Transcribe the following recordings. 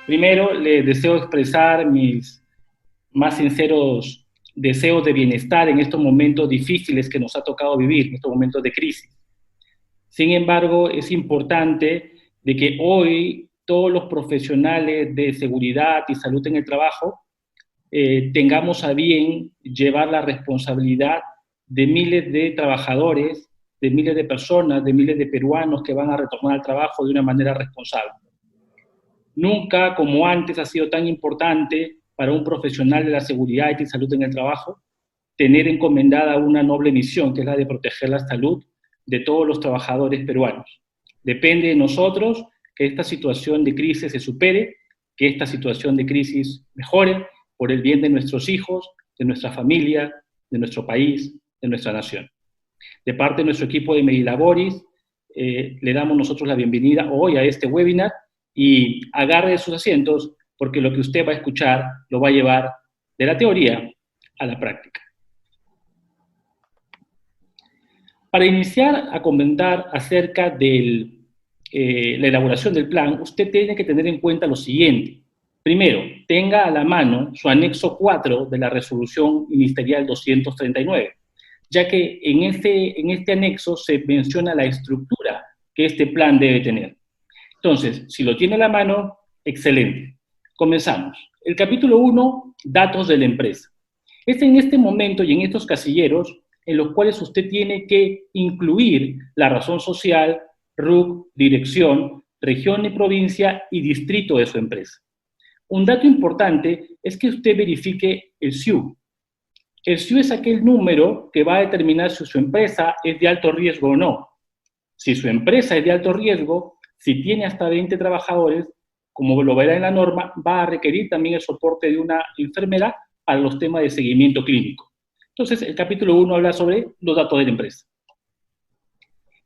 Primero, le deseo expresar mis más sinceros deseos de bienestar en estos momentos difíciles que nos ha tocado vivir, en estos momentos de crisis. Sin embargo, es importante de que hoy todos los profesionales de seguridad y salud en el trabajo tengamos a bien llevar la responsabilidad de miles de trabajadores, de miles de personas, de miles de peruanos que van a retornar al trabajo de una manera responsable. Nunca como antes ha sido tan importante para un profesional de la seguridad y salud en el trabajo tener encomendada una noble misión, que es la de proteger la salud de todos los trabajadores peruanos. Depende de nosotros que esta situación de crisis se supere, que esta situación de crisis mejore por el bien de nuestros hijos, de nuestra familia, de nuestro país, de nuestra nación. De parte de nuestro equipo de Medilaboris, le damos nosotros la bienvenida hoy a este webinar y agarre sus asientos porque lo que usted va a escuchar lo va a llevar de la teoría a la práctica. Para iniciar a comentar acerca de la elaboración del plan, usted tiene que tener en cuenta lo siguiente. Primero, tenga a la mano su anexo 4 de la resolución ministerial 239, ya que en este anexo se menciona la estructura que este plan debe tener. Entonces, si lo tiene a la mano, excelente. Comenzamos. El capítulo 1, datos de la empresa. Es en este momento y en estos casilleros en los cuales usted tiene que incluir la razón social, RUC, dirección, región y provincia y distrito de su empresa. Un dato importante es que usted verifique el SIU. El SIU es aquel número que va a determinar si su empresa es de alto riesgo o no. Si su empresa es de alto riesgo, si tiene hasta 20 trabajadores, como lo verá en la norma, va a requerir también el soporte de una enfermera para los temas de seguimiento clínico. Entonces, el capítulo 1 habla sobre los datos de la empresa.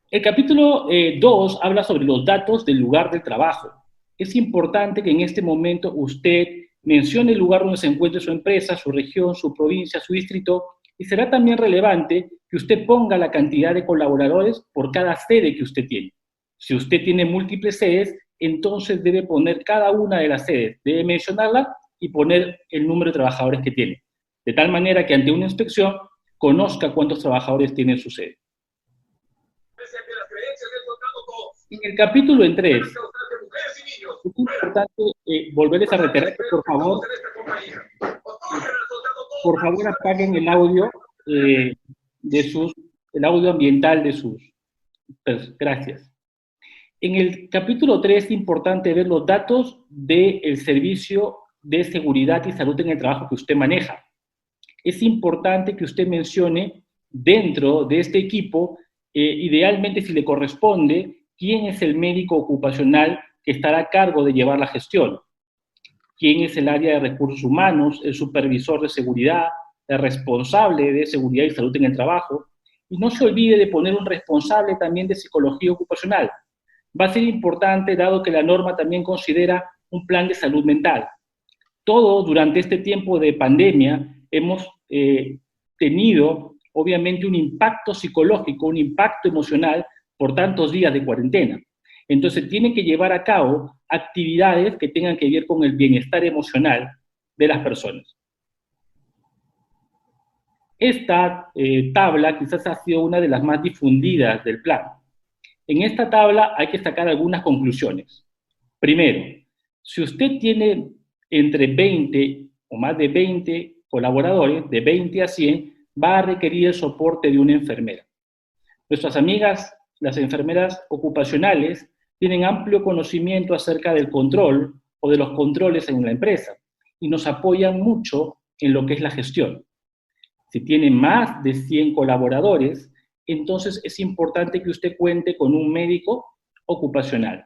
El capítulo 2 habla sobre los datos del lugar del trabajo. Es importante que en este momento usted mencione el lugar donde se encuentre su empresa, su región, su provincia, su distrito, y será también relevante que usted ponga la cantidad de colaboradores por cada sede que usted tiene. Si usted tiene múltiples sedes, entonces debe poner cada una de las sedes, debe mencionarla y poner el número de trabajadores que tiene, de tal manera que ante una inspección conozca cuántos trabajadores tiene en su sede. En el capítulo en 3, es importante volverles a reiterar que por favor apaguen el audio el audio ambiental de sus, pues, gracias. En el capítulo 3 es importante ver los datos del servicio de seguridad y salud en el trabajo que usted maneja. Es importante que usted mencione dentro de este equipo, idealmente si le corresponde, quién es el médico ocupacional que estará a cargo de llevar la gestión, quién es el área de recursos humanos, el supervisor de seguridad, el responsable de seguridad y salud en el trabajo, y no se olvide de poner un responsable también de psicología ocupacional. Va a ser importante dado que la norma también considera un plan de salud mental. Todos durante este tiempo de pandemia hemos tenido obviamente un impacto psicológico, un impacto emocional por tantos días de cuarentena. Entonces tienen que llevar a cabo actividades que tengan que ver con el bienestar emocional de las personas. Esta tabla quizás ha sido una de las más difundidas del plan. En esta tabla hay que sacar algunas conclusiones. Primero, si usted tiene entre 20 o más de 20 colaboradores, de 20 a 100, va a requerir el soporte de una enfermera. Nuestras amigas, las enfermeras ocupacionales, tienen amplio conocimiento acerca del control o de los controles en la empresa y nos apoyan mucho en lo que es la gestión. Si tiene más de 100 colaboradores, entonces es importante que usted cuente con un médico ocupacional.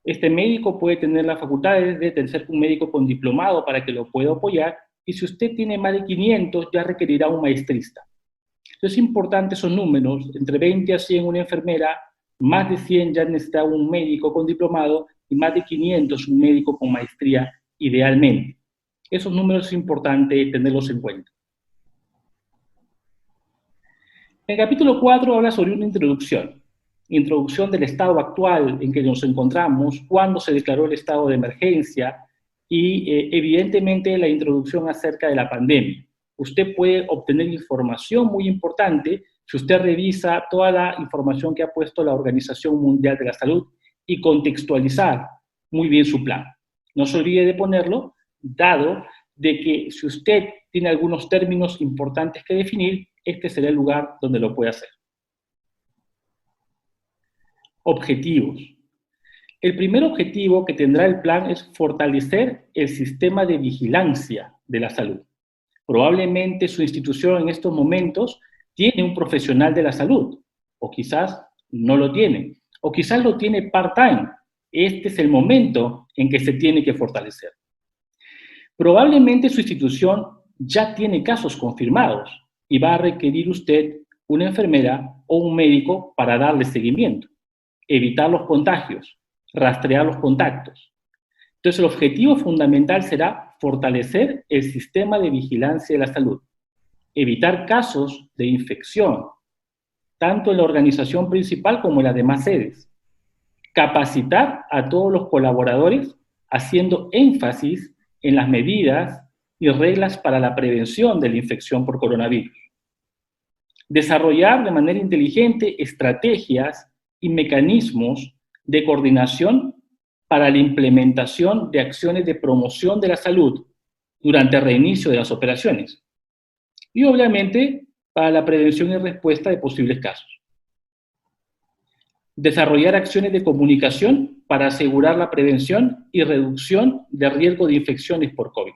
Este médico puede tener las facultades de ser un médico con diplomado para que lo pueda apoyar, y si usted tiene más de 500, ya requerirá un maestrista. Entonces es importante esos números, entre 20 a 100 una enfermera, más de 100 ya necesita un médico con diplomado, y más de 500 un médico con maestría idealmente. Esos números es importante tenerlos en cuenta. El capítulo 4 habla sobre una introducción. introducción del estado actual en que nos encontramos, cuándo se declaró el estado de emergencia y evidentemente la introducción acerca de la pandemia. Usted puede obtener información muy importante si usted revisa toda la información que ha puesto la Organización Mundial de la Salud y contextualizar muy bien su plan. No se olvide de ponerlo, dado de que si usted tiene algunos términos importantes que definir, este será el lugar donde lo puede hacer. Objetivos. El primer objetivo que tendrá el plan es fortalecer el sistema de vigilancia de la salud. Probablemente su institución en estos momentos tiene un profesional de la salud, o quizás no lo tiene, o quizás lo tiene part-time. Este es el momento en que se tiene que fortalecer. Probablemente su institución ya tiene casos confirmados y va a requerir usted una enfermera o un médico para darle seguimiento, evitar los contagios, rastrear los contactos. Entonces, el objetivo fundamental será fortalecer el sistema de vigilancia de la salud, evitar casos de infección, tanto en la organización principal como en las demás sedes, capacitar a todos los colaboradores haciendo énfasis en las medidas y reglas para la prevención de la infección por coronavirus, desarrollar de manera inteligente estrategias y mecanismos de coordinación para la implementación de acciones de promoción de la salud durante el reinicio de las operaciones. Y obviamente para la prevención y respuesta de posibles casos. Desarrollar acciones de comunicación para asegurar la prevención y reducción de riesgo de infecciones por COVID.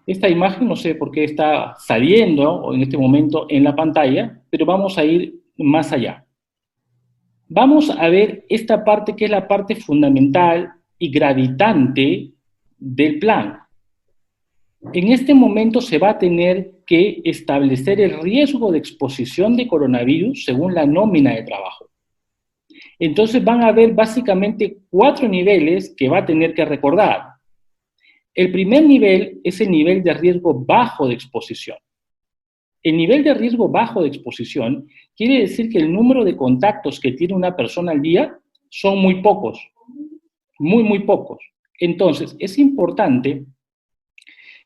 Esta imagen no sé por qué está saliendo en este momento en la pantalla, pero vamos a ir más allá. Vamos a ver esta parte que es la parte fundamental y gravitante del plan. En este momento se va a tener que establecer el riesgo de exposición de coronavirus según la nómina de trabajo. Entonces van a haber básicamente 4 niveles que va a tener que recordar. El primer nivel es el nivel de riesgo bajo de exposición. El nivel de riesgo bajo de exposición quiere decir que el número de contactos que tiene una persona al día son muy pocos, muy pocos. Entonces, es importante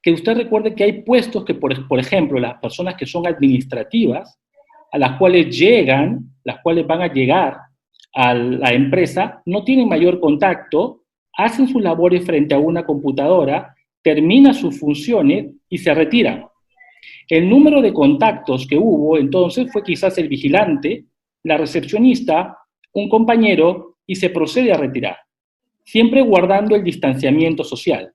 que usted recuerde que hay puestos que, por ejemplo, las personas que son administrativas, a las cuales van a llegar a la empresa, no tienen mayor contacto, hacen sus labores frente a una computadora, terminan sus funciones y se retiran. El número de contactos que hubo entonces fue quizás el vigilante, la recepcionista, un compañero y se procede a retirar, siempre guardando el distanciamiento social.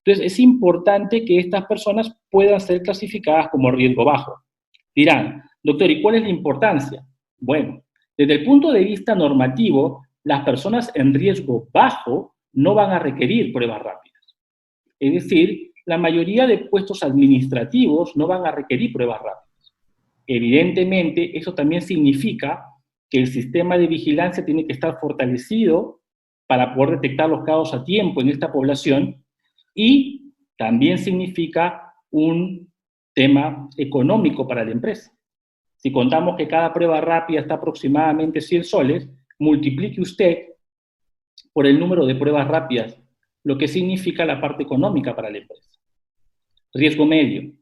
Entonces, es importante que estas personas puedan ser clasificadas como riesgo bajo. Dirán, doctor, ¿y cuál es la importancia? Bueno, desde el punto de vista normativo, las personas en riesgo bajo no van a requerir pruebas rápidas. Es decir, la mayoría de puestos administrativos no van a requerir pruebas rápidas. Evidentemente, eso también significa que el sistema de vigilancia tiene que estar fortalecido para poder detectar los casos a tiempo en esta población. Y también significa un tema económico para la empresa. Si contamos que cada prueba rápida está aproximadamente 100 soles, multiplique usted por el número de pruebas rápidas, lo que significa la parte económica para la empresa. Riesgo medio.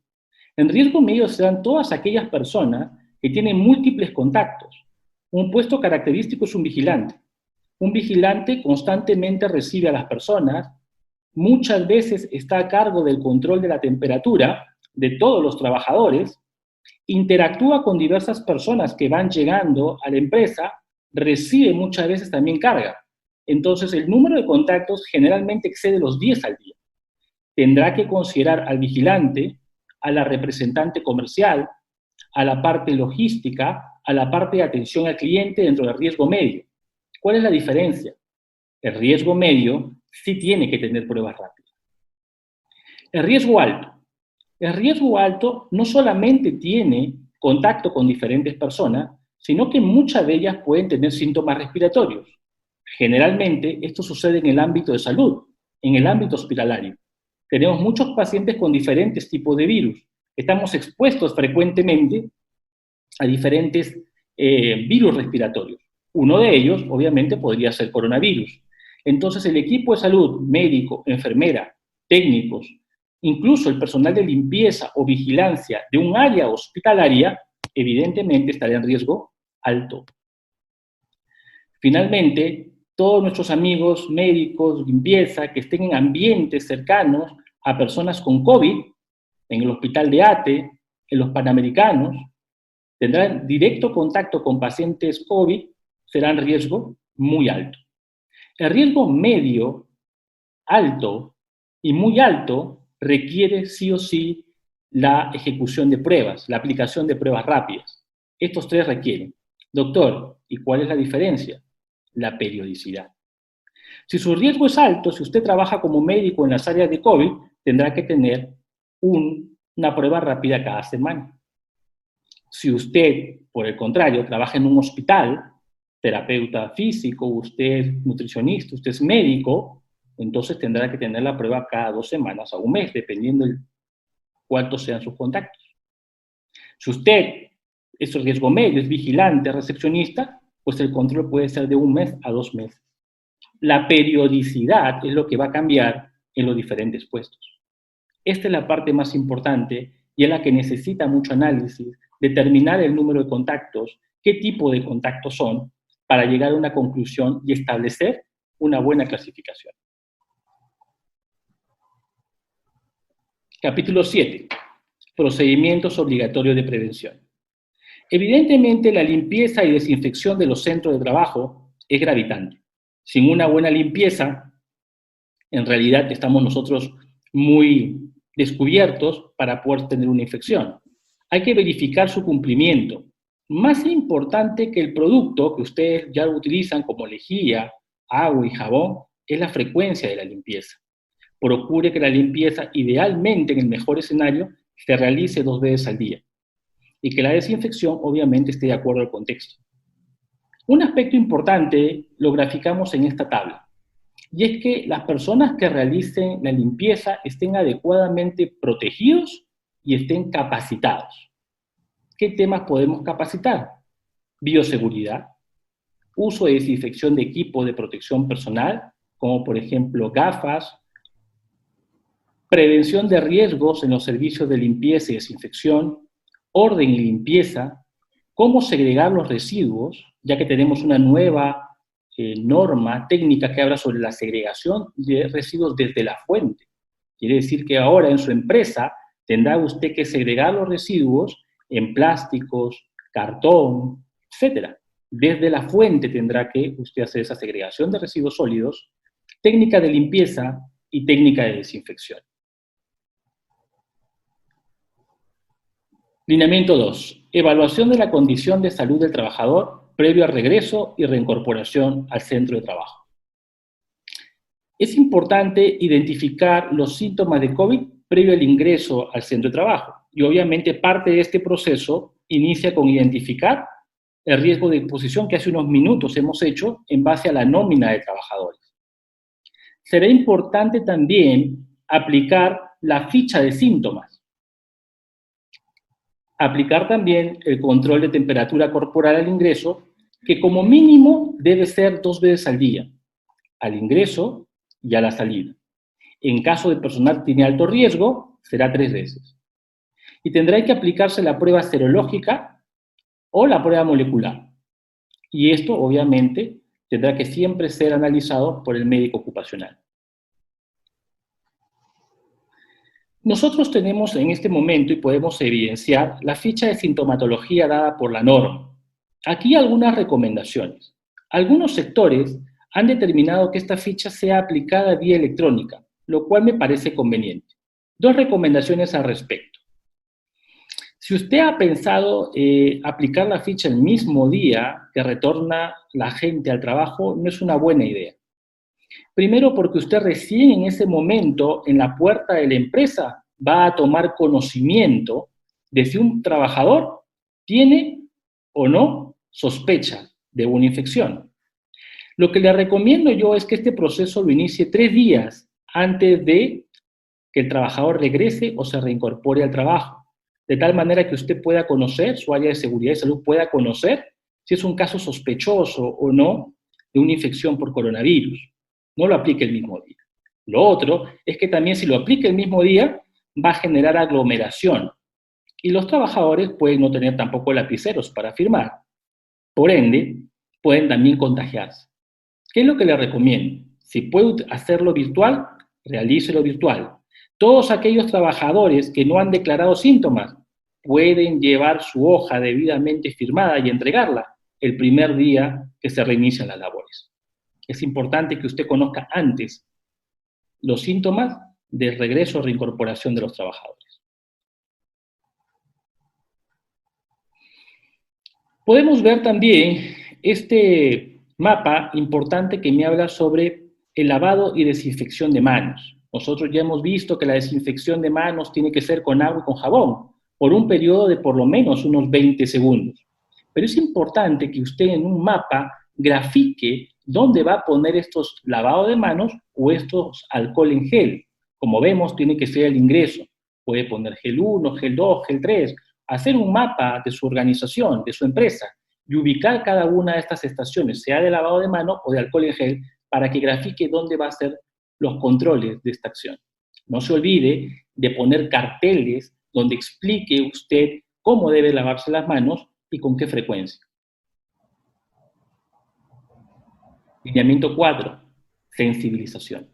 En riesgo medio se dan todas aquellas personas que tienen múltiples contactos. Un puesto característico es un vigilante. Un vigilante constantemente recibe a las personas, muchas veces está a cargo del control de la temperatura de todos los trabajadores, interactúa con diversas personas que van llegando a la empresa, recibe muchas veces también carga. Entonces, el número de contactos generalmente excede los 10 al día. Tendrá que considerar al vigilante, a la representante comercial, a la parte logística, a la parte de atención al cliente dentro del riesgo medio. ¿Cuál es la diferencia? El riesgo medio sí tiene que tener pruebas rápidas. El riesgo alto. El riesgo alto no solamente tiene contacto con diferentes personas, sino que muchas de ellas pueden tener síntomas respiratorios. Generalmente, esto sucede en el ámbito de salud, en el ámbito hospitalario. Tenemos muchos pacientes con diferentes tipos de virus. estamos expuestos frecuentemente a diferentes virus respiratorios. Uno de ellos, obviamente, podría ser coronavirus. Entonces, el equipo de salud, médico, enfermera, técnicos, incluso el personal de limpieza o vigilancia de un área hospitalaria, evidentemente estará en riesgo alto. Finalmente, todos nuestros amigos médicos, limpieza, que estén en ambientes cercanos a personas con COVID, en el hospital de ATE, en los Panamericanos, tendrán directo contacto con pacientes COVID, serán riesgo muy alto. El riesgo medio, alto y muy alto requiere sí o sí la ejecución de pruebas, la aplicación de pruebas rápidas. Estos tres requieren. Doctor, ¿y cuál es la diferencia? La periodicidad. Si su riesgo es alto, si usted trabaja como médico en las áreas de COVID, tendrá que tener una prueba rápida cada semana. Si usted, por el contrario, trabaja en un hospital, terapeuta físico, usted es nutricionista, usted es médico, entonces tendrá que tener la prueba cada 2 semanas a un mes, dependiendo de cuántos sean sus contactos. Si usted es riesgo medio, es vigilante, recepcionista, pues el control puede ser de 1 mes a 2 meses. La periodicidad es lo que va a cambiar en los diferentes puestos. Esta es la parte más importante y es la que necesita mucho análisis, determinar el número de contactos, qué tipo de contactos son, para llegar a una conclusión y establecer una buena clasificación. Capítulo 7. Procedimientos obligatorios de prevención. Evidentemente, la limpieza y desinfección de los centros de trabajo es gravitante. Sin una buena limpieza, en realidad estamos nosotros muy descubiertos para poder tener una infección. Hay que verificar su cumplimiento. Más importante que el producto que ustedes ya utilizan como lejía, agua y jabón, es la frecuencia de la limpieza. Procure que la limpieza, idealmente en el mejor escenario, se realice 2 veces al día. Y que la desinfección, obviamente, esté de acuerdo al contexto. Un aspecto importante lo graficamos en esta tabla. Y es que las personas que realicen la limpieza estén adecuadamente protegidos y estén capacitados. ¿Qué temas podemos capacitar? Bioseguridad, uso de desinfección de equipo de protección personal, como por ejemplo gafas, prevención de riesgos en los servicios de limpieza y desinfección, orden y limpieza, cómo segregar los residuos, ya que tenemos una nueva norma técnica que habla sobre la segregación de residuos desde la fuente. Quiere decir que ahora en su empresa tendrá usted que segregar los residuos en plásticos, cartón, etc. Desde la fuente tendrá que usted hacer esa segregación de residuos sólidos, técnica de limpieza y técnica de desinfección. Lineamiento 2. Evaluación de la condición de salud del trabajador previo al regreso y reincorporación al centro de trabajo. Es importante identificar los síntomas de COVID previo al ingreso al centro de trabajo. Y obviamente parte de este proceso inicia con identificar el riesgo de exposición que hace unos minutos hemos hecho en base a la nómina de trabajadores. Será importante también aplicar la ficha de síntomas. Aplicar también el control de temperatura corporal al ingreso, que como mínimo debe ser 2 veces al día, al ingreso y a la salida. En caso de personal que tiene alto riesgo, será 3 veces. Y tendrá que aplicarse la prueba serológica o la prueba molecular. Y esto, obviamente, tendrá que siempre ser analizado por el médico ocupacional. Nosotros tenemos en este momento, y podemos evidenciar, la ficha de sintomatología dada por la norma. Aquí algunas recomendaciones. Algunos sectores han determinado que esta ficha sea aplicada vía electrónica, lo cual me parece conveniente. 2 recomendaciones al respecto. Si usted ha pensado aplicar la ficha el mismo día que retorna la gente al trabajo, no es una buena idea. Primero, porque usted recién en ese momento, en la puerta de la empresa, va a tomar conocimiento de si un trabajador tiene o no sospecha de una infección. Lo que le recomiendo yo es que este proceso lo inicie 3 días antes de que el trabajador regrese o se reincorpore al trabajo. de tal manera que usted pueda conocer, su área de seguridad y salud pueda conocer si es un caso sospechoso o no de una infección por coronavirus. No lo aplique el mismo día. Lo otro es que también si lo aplica el mismo día, va a generar aglomeración. Y los trabajadores pueden no tener tampoco lapiceros para firmar. Por ende, pueden también contagiarse. ¿Qué es lo que le recomiendo? Si puede hacerlo virtual, realícelo virtual. Todos aquellos trabajadores que no han declarado síntomas pueden llevar su hoja debidamente firmada y entregarla el primer día que se reinician las labores. Es importante que usted conozca antes los síntomas del regreso o reincorporación de los trabajadores. Podemos ver también este mapa importante que me habla sobre el lavado y desinfección de manos. Nosotros ya hemos visto que la desinfección de manos tiene que ser con agua y con jabón, por un periodo de por lo menos unos 20 segundos. Pero es importante que usted en un mapa grafique dónde va a poner estos lavados de manos o estos alcohol en gel. Como vemos, tiene que ser el ingreso. Puede poner gel 1, gel 2, gel 3, hacer un mapa de su organización, de su empresa, y ubicar cada una de estas estaciones, sea de lavado de mano o de alcohol en gel, para que grafique dónde va a ser los controles de esta acción. No se olvide de poner carteles donde explique usted cómo debe lavarse las manos y con qué frecuencia. Lineamiento 4, sensibilización.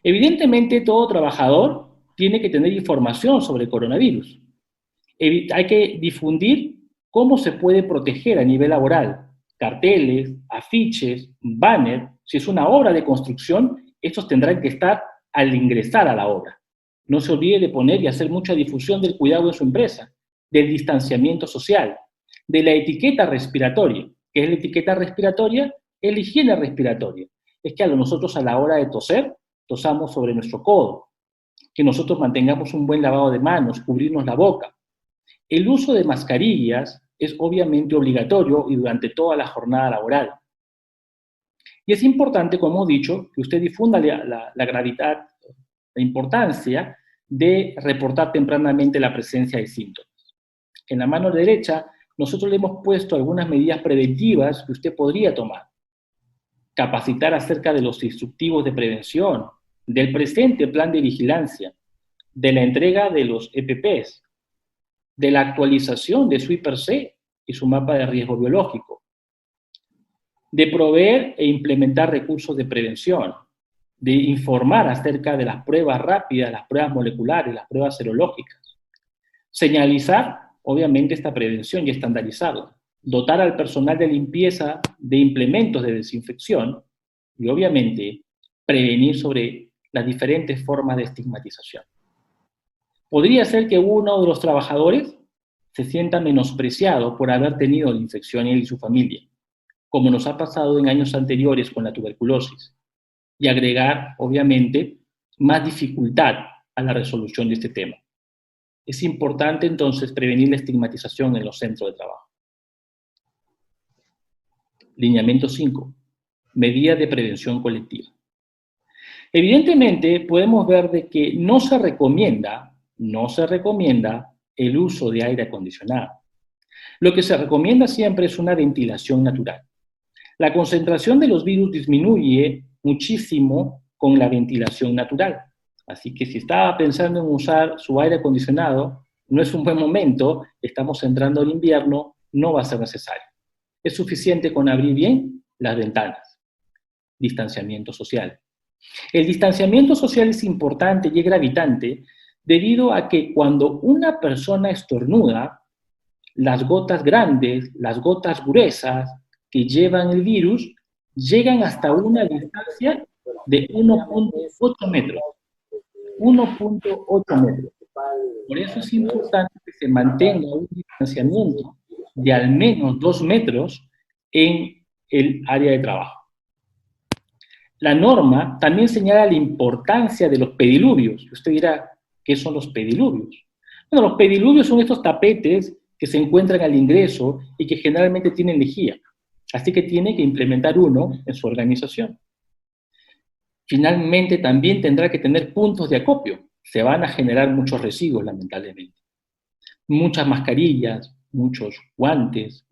Evidentemente, todo trabajador tiene que tener información sobre el coronavirus. Hay que difundir cómo se puede proteger a nivel laboral. Carteles, afiches, banner. Si es una obra de construcción, estos tendrán que estar al ingresar a la obra. No se olvide de poner y hacer mucha difusión del cuidado de su empresa, del distanciamiento social, de la etiqueta respiratoria. ¿Qué es la etiqueta respiratoria? Es la higiene respiratoria. Es que nosotros a la hora de toser, tosamos sobre nuestro codo. Que nosotros mantengamos un buen lavado de manos, cubrirnos la boca. El uso de mascarillas es obviamente obligatorio y durante toda la jornada laboral. Y es importante, como he dicho, que usted difunda la gravedad, la importancia de reportar tempranamente la presencia de síntomas. En la mano derecha, nosotros le hemos puesto algunas medidas preventivas que usted podría tomar. Capacitar acerca de los instructivos de prevención, del presente plan de vigilancia, de la entrega de los EPPs, de la actualización de su IPRC y su mapa de riesgo biológico, de proveer e implementar recursos de prevención, de informar acerca de las pruebas rápidas, las pruebas moleculares, las pruebas serológicas, señalizar, obviamente, esta prevención y estandarizarla, dotar al personal de limpieza de implementos de desinfección y, obviamente, prevenir sobre las diferentes formas de estigmatización. Podría ser que uno de los trabajadores se sienta menospreciado por haber tenido la infección él y su familia, como nos ha pasado en años anteriores con la tuberculosis, y agregar, obviamente, más dificultad a la resolución de este tema. Es importante, entonces, prevenir la estigmatización en los centros de trabajo. Lineamiento 5. Medidas de prevención colectiva. Evidentemente, podemos ver de que no se recomienda el uso de aire acondicionado. Lo que se recomienda siempre es una ventilación natural. La concentración de los virus disminuye muchísimo con la ventilación natural. Así que si estaba pensando en usar su aire acondicionado, no es un buen momento, estamos entrando al invierno, no va a ser necesario. Es suficiente con abrir bien las ventanas. Distanciamiento social. El distanciamiento social es importante y es gravitante debido a que cuando una persona estornuda, las gotas grandes, las gotas gruesas que llevan el virus, llegan hasta una distancia de 1.8 metros. 1.8 metros. Por eso es importante que se mantenga un distanciamiento de al menos 2 metros en el área de trabajo. La norma también señala la importancia de los pediluvios. Usted dirá, ¿qué son los pediluvios? Bueno, los pediluvios son estos tapetes que se encuentran al ingreso y que generalmente tienen lejía. Así que tiene que implementar uno en su organización. Finalmente, también tendrá que tener puntos de acopio. Se van a generar muchos residuos, lamentablemente. Muchas mascarillas, muchos guantes,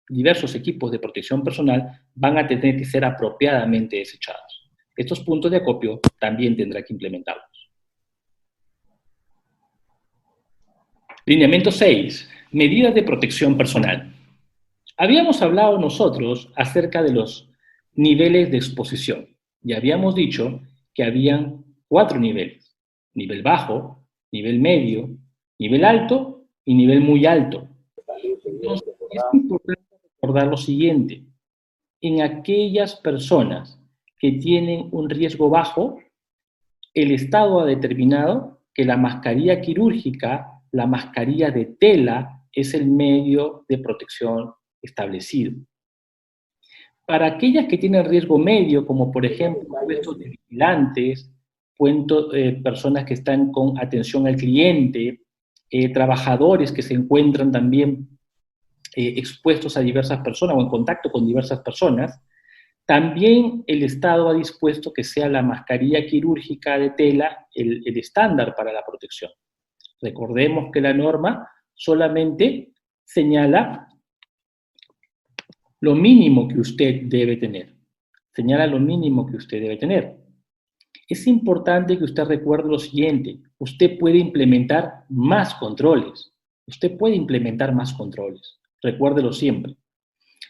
diversos equipos de protección personal van a tener que ser apropiadamente desechados. Estos puntos de acopio también tendrá que implementarlos. Lineamiento 6. Medidas de protección personal. Habíamos hablado nosotros acerca de los niveles de exposición y habíamos dicho que habían 4 niveles: nivel bajo, nivel medio, nivel alto y nivel muy alto. Entonces, es importante recordar lo siguiente: en aquellas personas que tienen un riesgo bajo, el Estado ha determinado que la mascarilla quirúrgica, la mascarilla de tela, es el medio de protección establecido. Para aquellas que tienen riesgo medio, como por ejemplo puestos de vigilantes, personas que están con atención al cliente, trabajadores que se encuentran también expuestos a diversas personas o en contacto con diversas personas, también el Estado ha dispuesto que sea la mascarilla quirúrgica de tela el estándar para la protección. Recordemos que la norma solamente señala lo mínimo que usted debe tener. Señala lo mínimo que usted debe tener. Es importante que usted recuerde lo siguiente: usted puede implementar más controles. Usted puede implementar más controles. Recuérdelo siempre.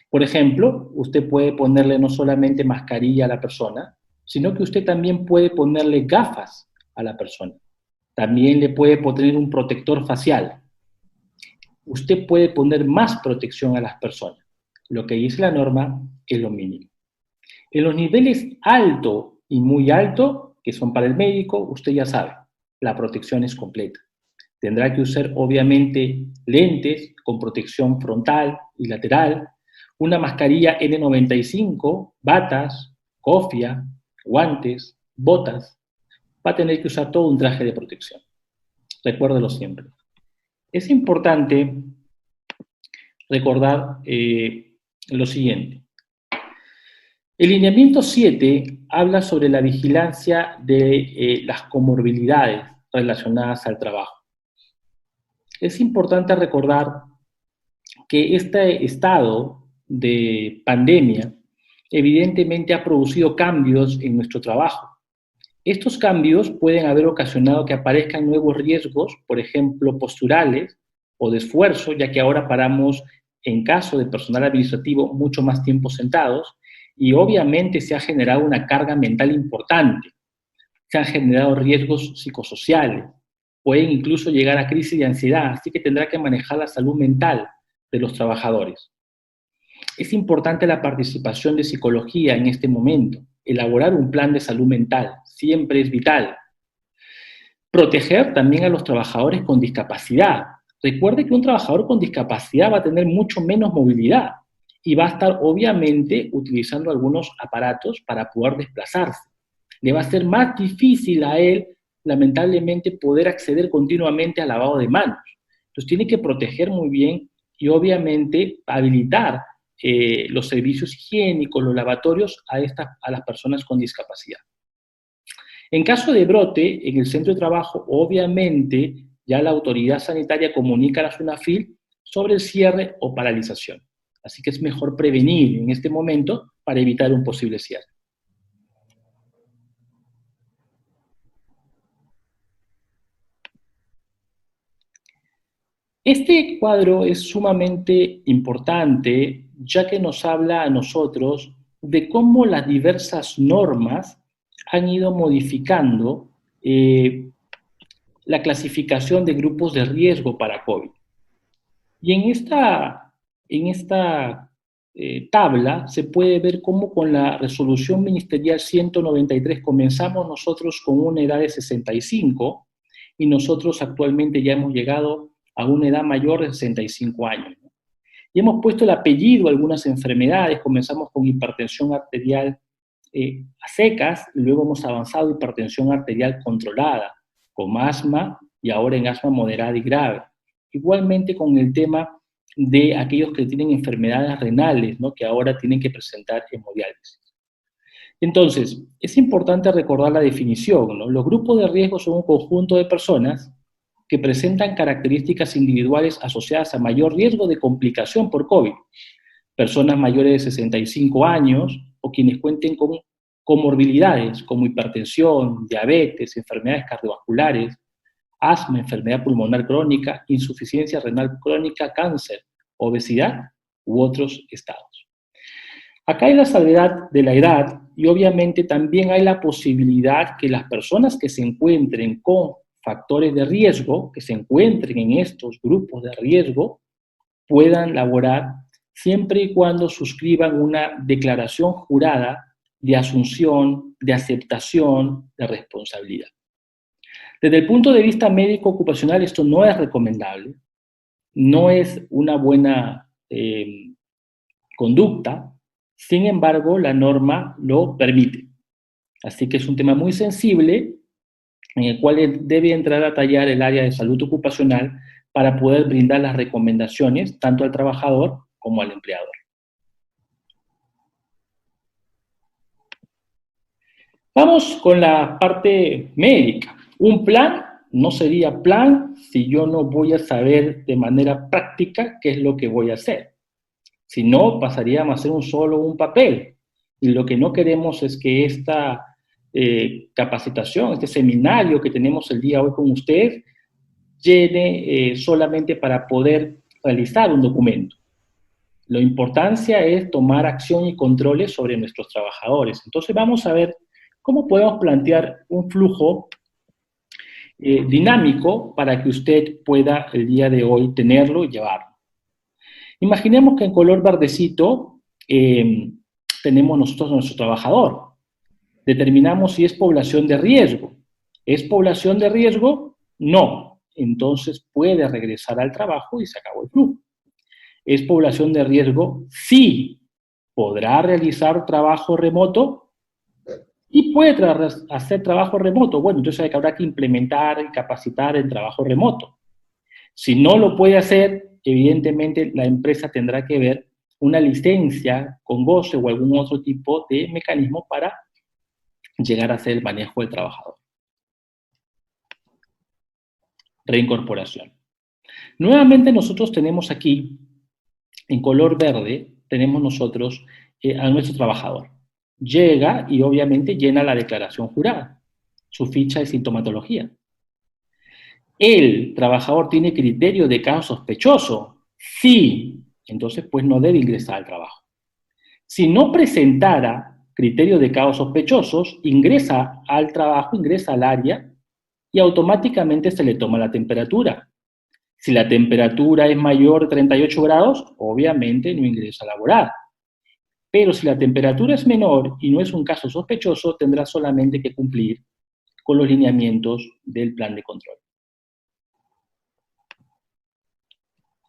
Por ejemplo, usted puede ponerle no solamente mascarilla a la persona, sino que usted también puede ponerle gafas a la persona. También le puede poner un protector facial. Usted puede poner más protección a las personas. Lo que dice la norma es lo mínimo. En los niveles alto y muy alto, que son para el médico, usted ya sabe, la protección es completa. Tendrá que usar, obviamente, lentes con protección frontal y lateral, una mascarilla N95, batas, cofia, guantes, botas. Va a tener que usar todo un traje de protección. Recuérdelo siempre. Es importante recordar lo siguiente. El lineamiento 7 habla sobre la vigilancia de las comorbilidades relacionadas al trabajo. Es importante recordar que este estado de pandemia evidentemente ha producido cambios en nuestro trabajo. Estos cambios pueden haber ocasionado que aparezcan nuevos riesgos, por ejemplo, posturales o de esfuerzo, ya que ahora paramos, en caso de personal administrativo, mucho más tiempo sentados, y obviamente se ha generado una carga mental importante. Se han generado riesgos psicosociales, pueden incluso llegar a crisis de ansiedad, así que tendrá que manejar la salud mental de los trabajadores. Es importante la participación de psicología en este momento. Elaborar un plan de salud mental siempre es vital. Proteger también a los trabajadores con discapacidad. Recuerde que un trabajador con discapacidad va a tener mucho menos movilidad y va a estar obviamente utilizando algunos aparatos para poder desplazarse. Le va a ser más difícil a él, lamentablemente, poder acceder continuamente al lavado de manos. Entonces tiene que proteger muy bien y obviamente habilitar los servicios higiénicos, los lavatorios a las personas con discapacidad. En caso de brote, en el centro de trabajo, obviamente ya la autoridad sanitaria comunica a la SUNAFIL sobre el cierre o paralización. Así que es mejor prevenir en este momento para evitar un posible cierre. Este cuadro es sumamente importante, ya que nos habla a nosotros de cómo las diversas normas han ido modificando la clasificación de grupos de riesgo para COVID. Y en esta tabla se puede ver cómo con la resolución ministerial 193 comenzamos nosotros con una edad de 65 y nosotros actualmente ya hemos llegado a una edad mayor de 65 años. Y hemos puesto el apellido a algunas enfermedades, comenzamos con hipertensión arterial a secas, y luego hemos avanzado a hipertensión arterial controlada, con asma y ahora en asma moderada y grave. Igualmente con el tema de aquellos que tienen enfermedades renales, ¿no?, que ahora tienen que presentar hemodiálisis. Entonces, es importante recordar la definición, ¿no? Los grupos de riesgo son un conjunto de personas que presentan características individuales asociadas a mayor riesgo de complicación por COVID. Personas mayores de 65 años o quienes cuenten con comorbilidades como hipertensión, diabetes, enfermedades cardiovasculares, asma, enfermedad pulmonar crónica, insuficiencia renal crónica, cáncer, obesidad u otros estados. Acá hay la salvedad de la edad y obviamente también hay la posibilidad que las personas que se encuentren con factores de riesgo, que se encuentren en estos grupos de riesgo, puedan laborar siempre y cuando suscriban una declaración jurada de asunción, de aceptación, de responsabilidad. Desde el punto de vista médico ocupacional esto no es recomendable, no es una buena conducta, sin embargo la norma lo permite. Así que es un tema muy sensible en el cual debe entrar a tallar el área de salud ocupacional para poder brindar las recomendaciones tanto al trabajador como al empleador. Vamos con la parte médica. Un plan no sería plan si yo no voy a saber de manera práctica qué es lo que voy a hacer. Si no, pasaríamos a ser un papel. Y lo que no queremos es que esta capacitación, este seminario que tenemos el día de hoy con usted, llene solamente para poder realizar un documento. La importancia es tomar acción y controles sobre nuestros trabajadores. Entonces vamos a ver cómo podemos plantear un flujo dinámico para que usted pueda el día de hoy tenerlo y llevarlo. Imaginemos que en color verdecito tenemos nosotros a nuestro trabajador. Determinamos si es población de riesgo. ¿Es población de riesgo? No. Entonces puede regresar al trabajo y se acabó el flujo. ¿Es población de riesgo? Sí. ¿Podrá realizar trabajo remoto? Y puede hacer trabajo remoto. Bueno, entonces habrá que implementar y capacitar el trabajo remoto. Si no lo puede hacer, evidentemente la empresa tendrá que ver una licencia con goce o algún otro tipo de mecanismo para llegar a hacer el manejo del trabajador. Reincorporación. Nuevamente nosotros tenemos aquí, en color verde, tenemos nosotros a nuestro trabajador. Llega y obviamente llena la declaración jurada, su ficha de sintomatología. ¿El trabajador tiene criterio de caso sospechoso? Sí. Entonces, pues no debe ingresar al trabajo. Si no presentara criterio de casos sospechosos, ingresa al trabajo, ingresa al área y automáticamente se le toma la temperatura. Si la temperatura es mayor de 38 grados, obviamente no ingresa a laborar. Pero si la temperatura es menor y no es un caso sospechoso, tendrá solamente que cumplir con los lineamientos del plan de control.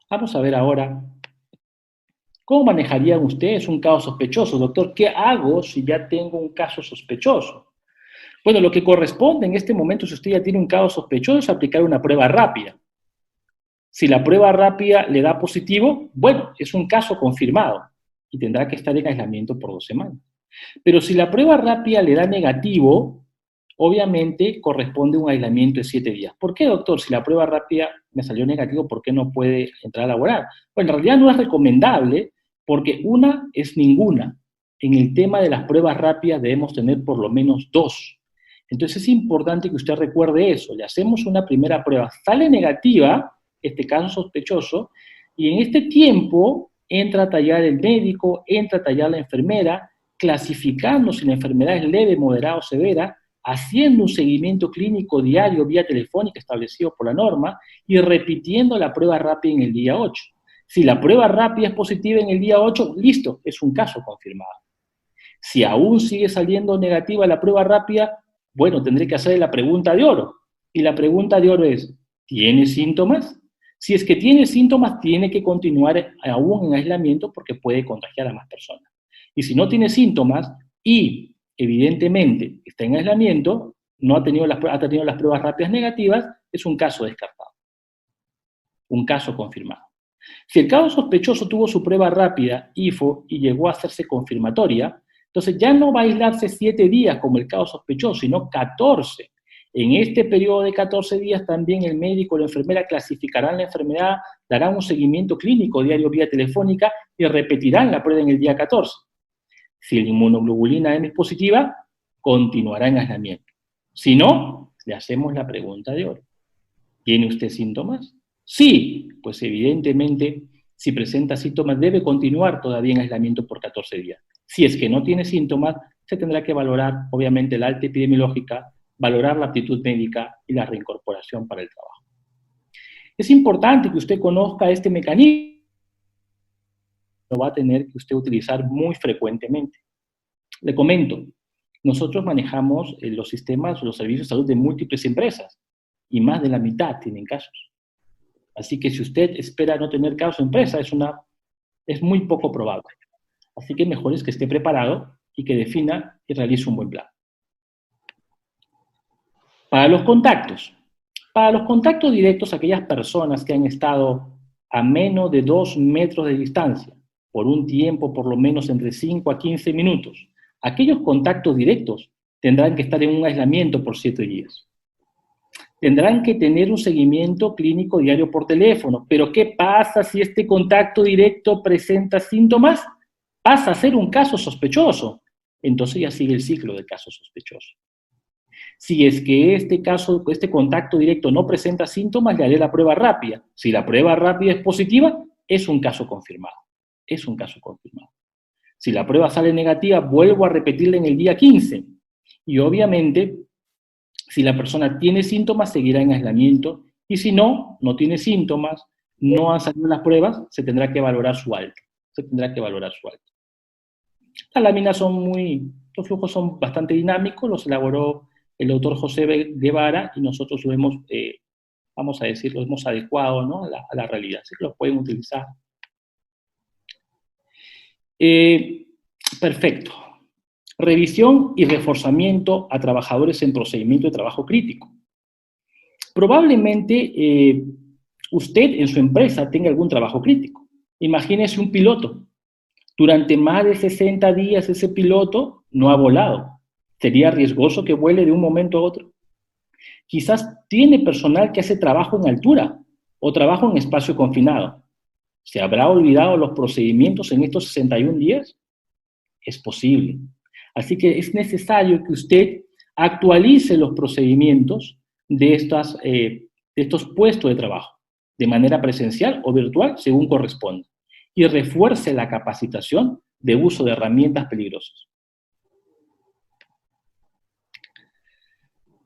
Vamos a ver ahora, ¿cómo manejarían ustedes un caso sospechoso? Doctor, ¿qué hago si ya tengo un caso sospechoso? Bueno, lo que corresponde en este momento, si usted ya tiene un caso sospechoso, es aplicar una prueba rápida. Si la prueba rápida le da positivo, bueno, es un caso confirmado y tendrá que estar en aislamiento por 2 semanas. Pero si la prueba rápida le da negativo, obviamente corresponde un aislamiento de 7 días. ¿Por qué, doctor? Si la prueba rápida me salió negativo, ¿por qué no puede entrar a laborar? Bueno, en realidad no es recomendable porque una es ninguna. En el tema de las pruebas rápidas debemos tener por lo menos 2. Entonces es importante que usted recuerde eso. Le hacemos una primera prueba, sale negativa, este caso sospechoso, y en este tiempo entra a tallar el médico, entra a tallar la enfermera, clasificando si la enfermedad es leve, moderada o severa, haciendo un seguimiento clínico diario vía telefónica establecido por la norma y repitiendo la prueba rápida en el día 8. Si la prueba rápida es positiva en el día 8, listo, es un caso confirmado. Si aún sigue saliendo negativa la prueba rápida, bueno, tendré que hacer la pregunta de oro. Y la pregunta de oro es, ¿tiene síntomas? Si es que tiene síntomas, tiene que continuar aún en aislamiento porque puede contagiar a más personas. Y si no tiene síntomas y evidentemente está en aislamiento, no ha tenido las pruebas rápidas negativas, es un caso descartado, un caso confirmado. Si el caso sospechoso tuvo su prueba rápida, IFO, y llegó a hacerse confirmatoria, entonces ya no va a aislarse 7 días como el caso sospechoso, sino 14. En este periodo de 14 días también el médico o la enfermera clasificarán la enfermedad, darán un seguimiento clínico diario vía telefónica y repetirán la prueba en el día 14. Si la inmunoglobulina M es positiva, continuará en aislamiento. Si no, le hacemos la pregunta de oro. ¿Tiene usted síntomas? Sí, pues evidentemente, si presenta síntomas, debe continuar todavía en aislamiento por 14 días. Si es que no tiene síntomas, se tendrá que valorar, obviamente, la alta epidemiológica, valorar la aptitud médica y la reincorporación para el trabajo. Es importante que usted conozca este mecanismo, lo va a tener que usted utilizar muy frecuentemente. Le comento, nosotros manejamos los sistemas, los servicios de salud de múltiples empresas, y más de la mitad tienen casos. Así que si usted espera no tener casos en empresa, es muy poco probable. Así que mejor es que esté preparado y que defina y realice un buen plan. Para los contactos directos, aquellas personas que han estado a menos de 2 metros de distancia, por un tiempo por lo menos entre 5 a 15 minutos, aquellos contactos directos tendrán que estar en un aislamiento por 7 días. Tendrán que tener un seguimiento clínico diario por teléfono. Pero ¿qué pasa si este contacto directo presenta síntomas? Pasa a ser un caso sospechoso. Entonces ya sigue el ciclo del caso sospechoso. Si es que este contacto directo no presenta síntomas, le haré la prueba rápida. Si la prueba rápida es positiva, es un caso confirmado. Es un caso confirmado. Si la prueba sale negativa, vuelvo a repetirla en el día 15. Y obviamente, si la persona tiene síntomas, seguirá en aislamiento. Y si no, no tiene síntomas, no han salido las pruebas, se tendrá que valorar su alta. Se tendrá que valorar su alta. Las láminas los flujos son bastante dinámicos, los elaboró el doctor José Guevara y nosotros lo hemos, vamos a decir, lo hemos adecuado, ¿no?, a la realidad. Así que los pueden utilizar. Perfecto. Revisión y reforzamiento a trabajadores en procedimiento de trabajo crítico. Probablemente usted en su empresa tenga algún trabajo crítico. Imagínese un piloto. Durante más de 60 días ese piloto no ha volado. ¿Sería riesgoso que vuele de un momento a otro? Quizás tiene personal que hace trabajo en altura o trabajo en espacio confinado. ¿Se habrá olvidado los procedimientos en estos 61 días? Es posible. Así que es necesario que usted actualice los procedimientos de estos puestos de trabajo, de manera presencial o virtual, según corresponda, y refuerce la capacitación de uso de herramientas peligrosas.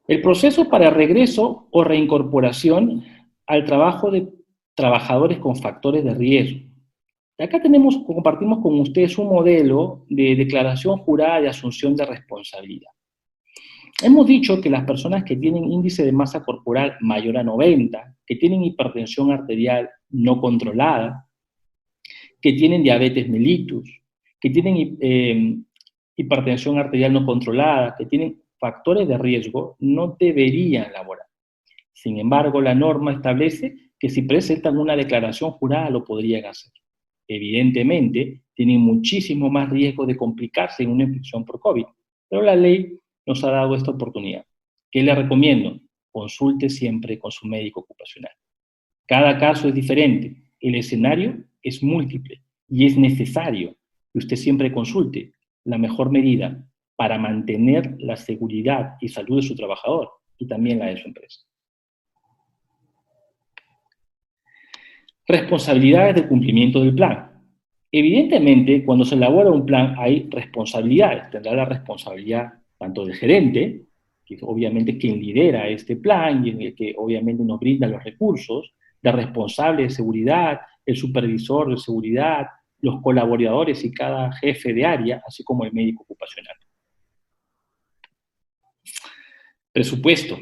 El proceso para regreso o reincorporación al trabajo de trabajadores con factores de riesgo. Acá compartimos con ustedes un modelo de declaración jurada de asunción de responsabilidad. Hemos dicho que las personas que tienen índice de masa corporal mayor a 90, que tienen hipertensión arterial no controlada, que tienen diabetes mellitus, que tienen hipertensión arterial no controlada, que tienen factores de riesgo, no deberían laborar. Sin embargo, la norma establece que si presentan una declaración jurada lo podrían hacer. Evidentemente, tienen muchísimo más riesgo de complicarse en una infección por COVID, pero la ley nos ha dado esta oportunidad. ¿Qué le recomiendo? Consulte siempre con su médico ocupacional. Cada caso es diferente, el escenario es múltiple y es necesario que usted siempre consulte la mejor medida para mantener la seguridad y salud de su trabajador y también la de su empresa. Responsabilidades del cumplimiento del plan. Evidentemente, cuando se elabora un plan hay responsabilidades. Tendrá la responsabilidad tanto del gerente, que es obviamente quien lidera este plan y en el que obviamente nos brinda los recursos, del responsable de seguridad, el supervisor de seguridad, los colaboradores y cada jefe de área, así como el médico ocupacional. Presupuesto.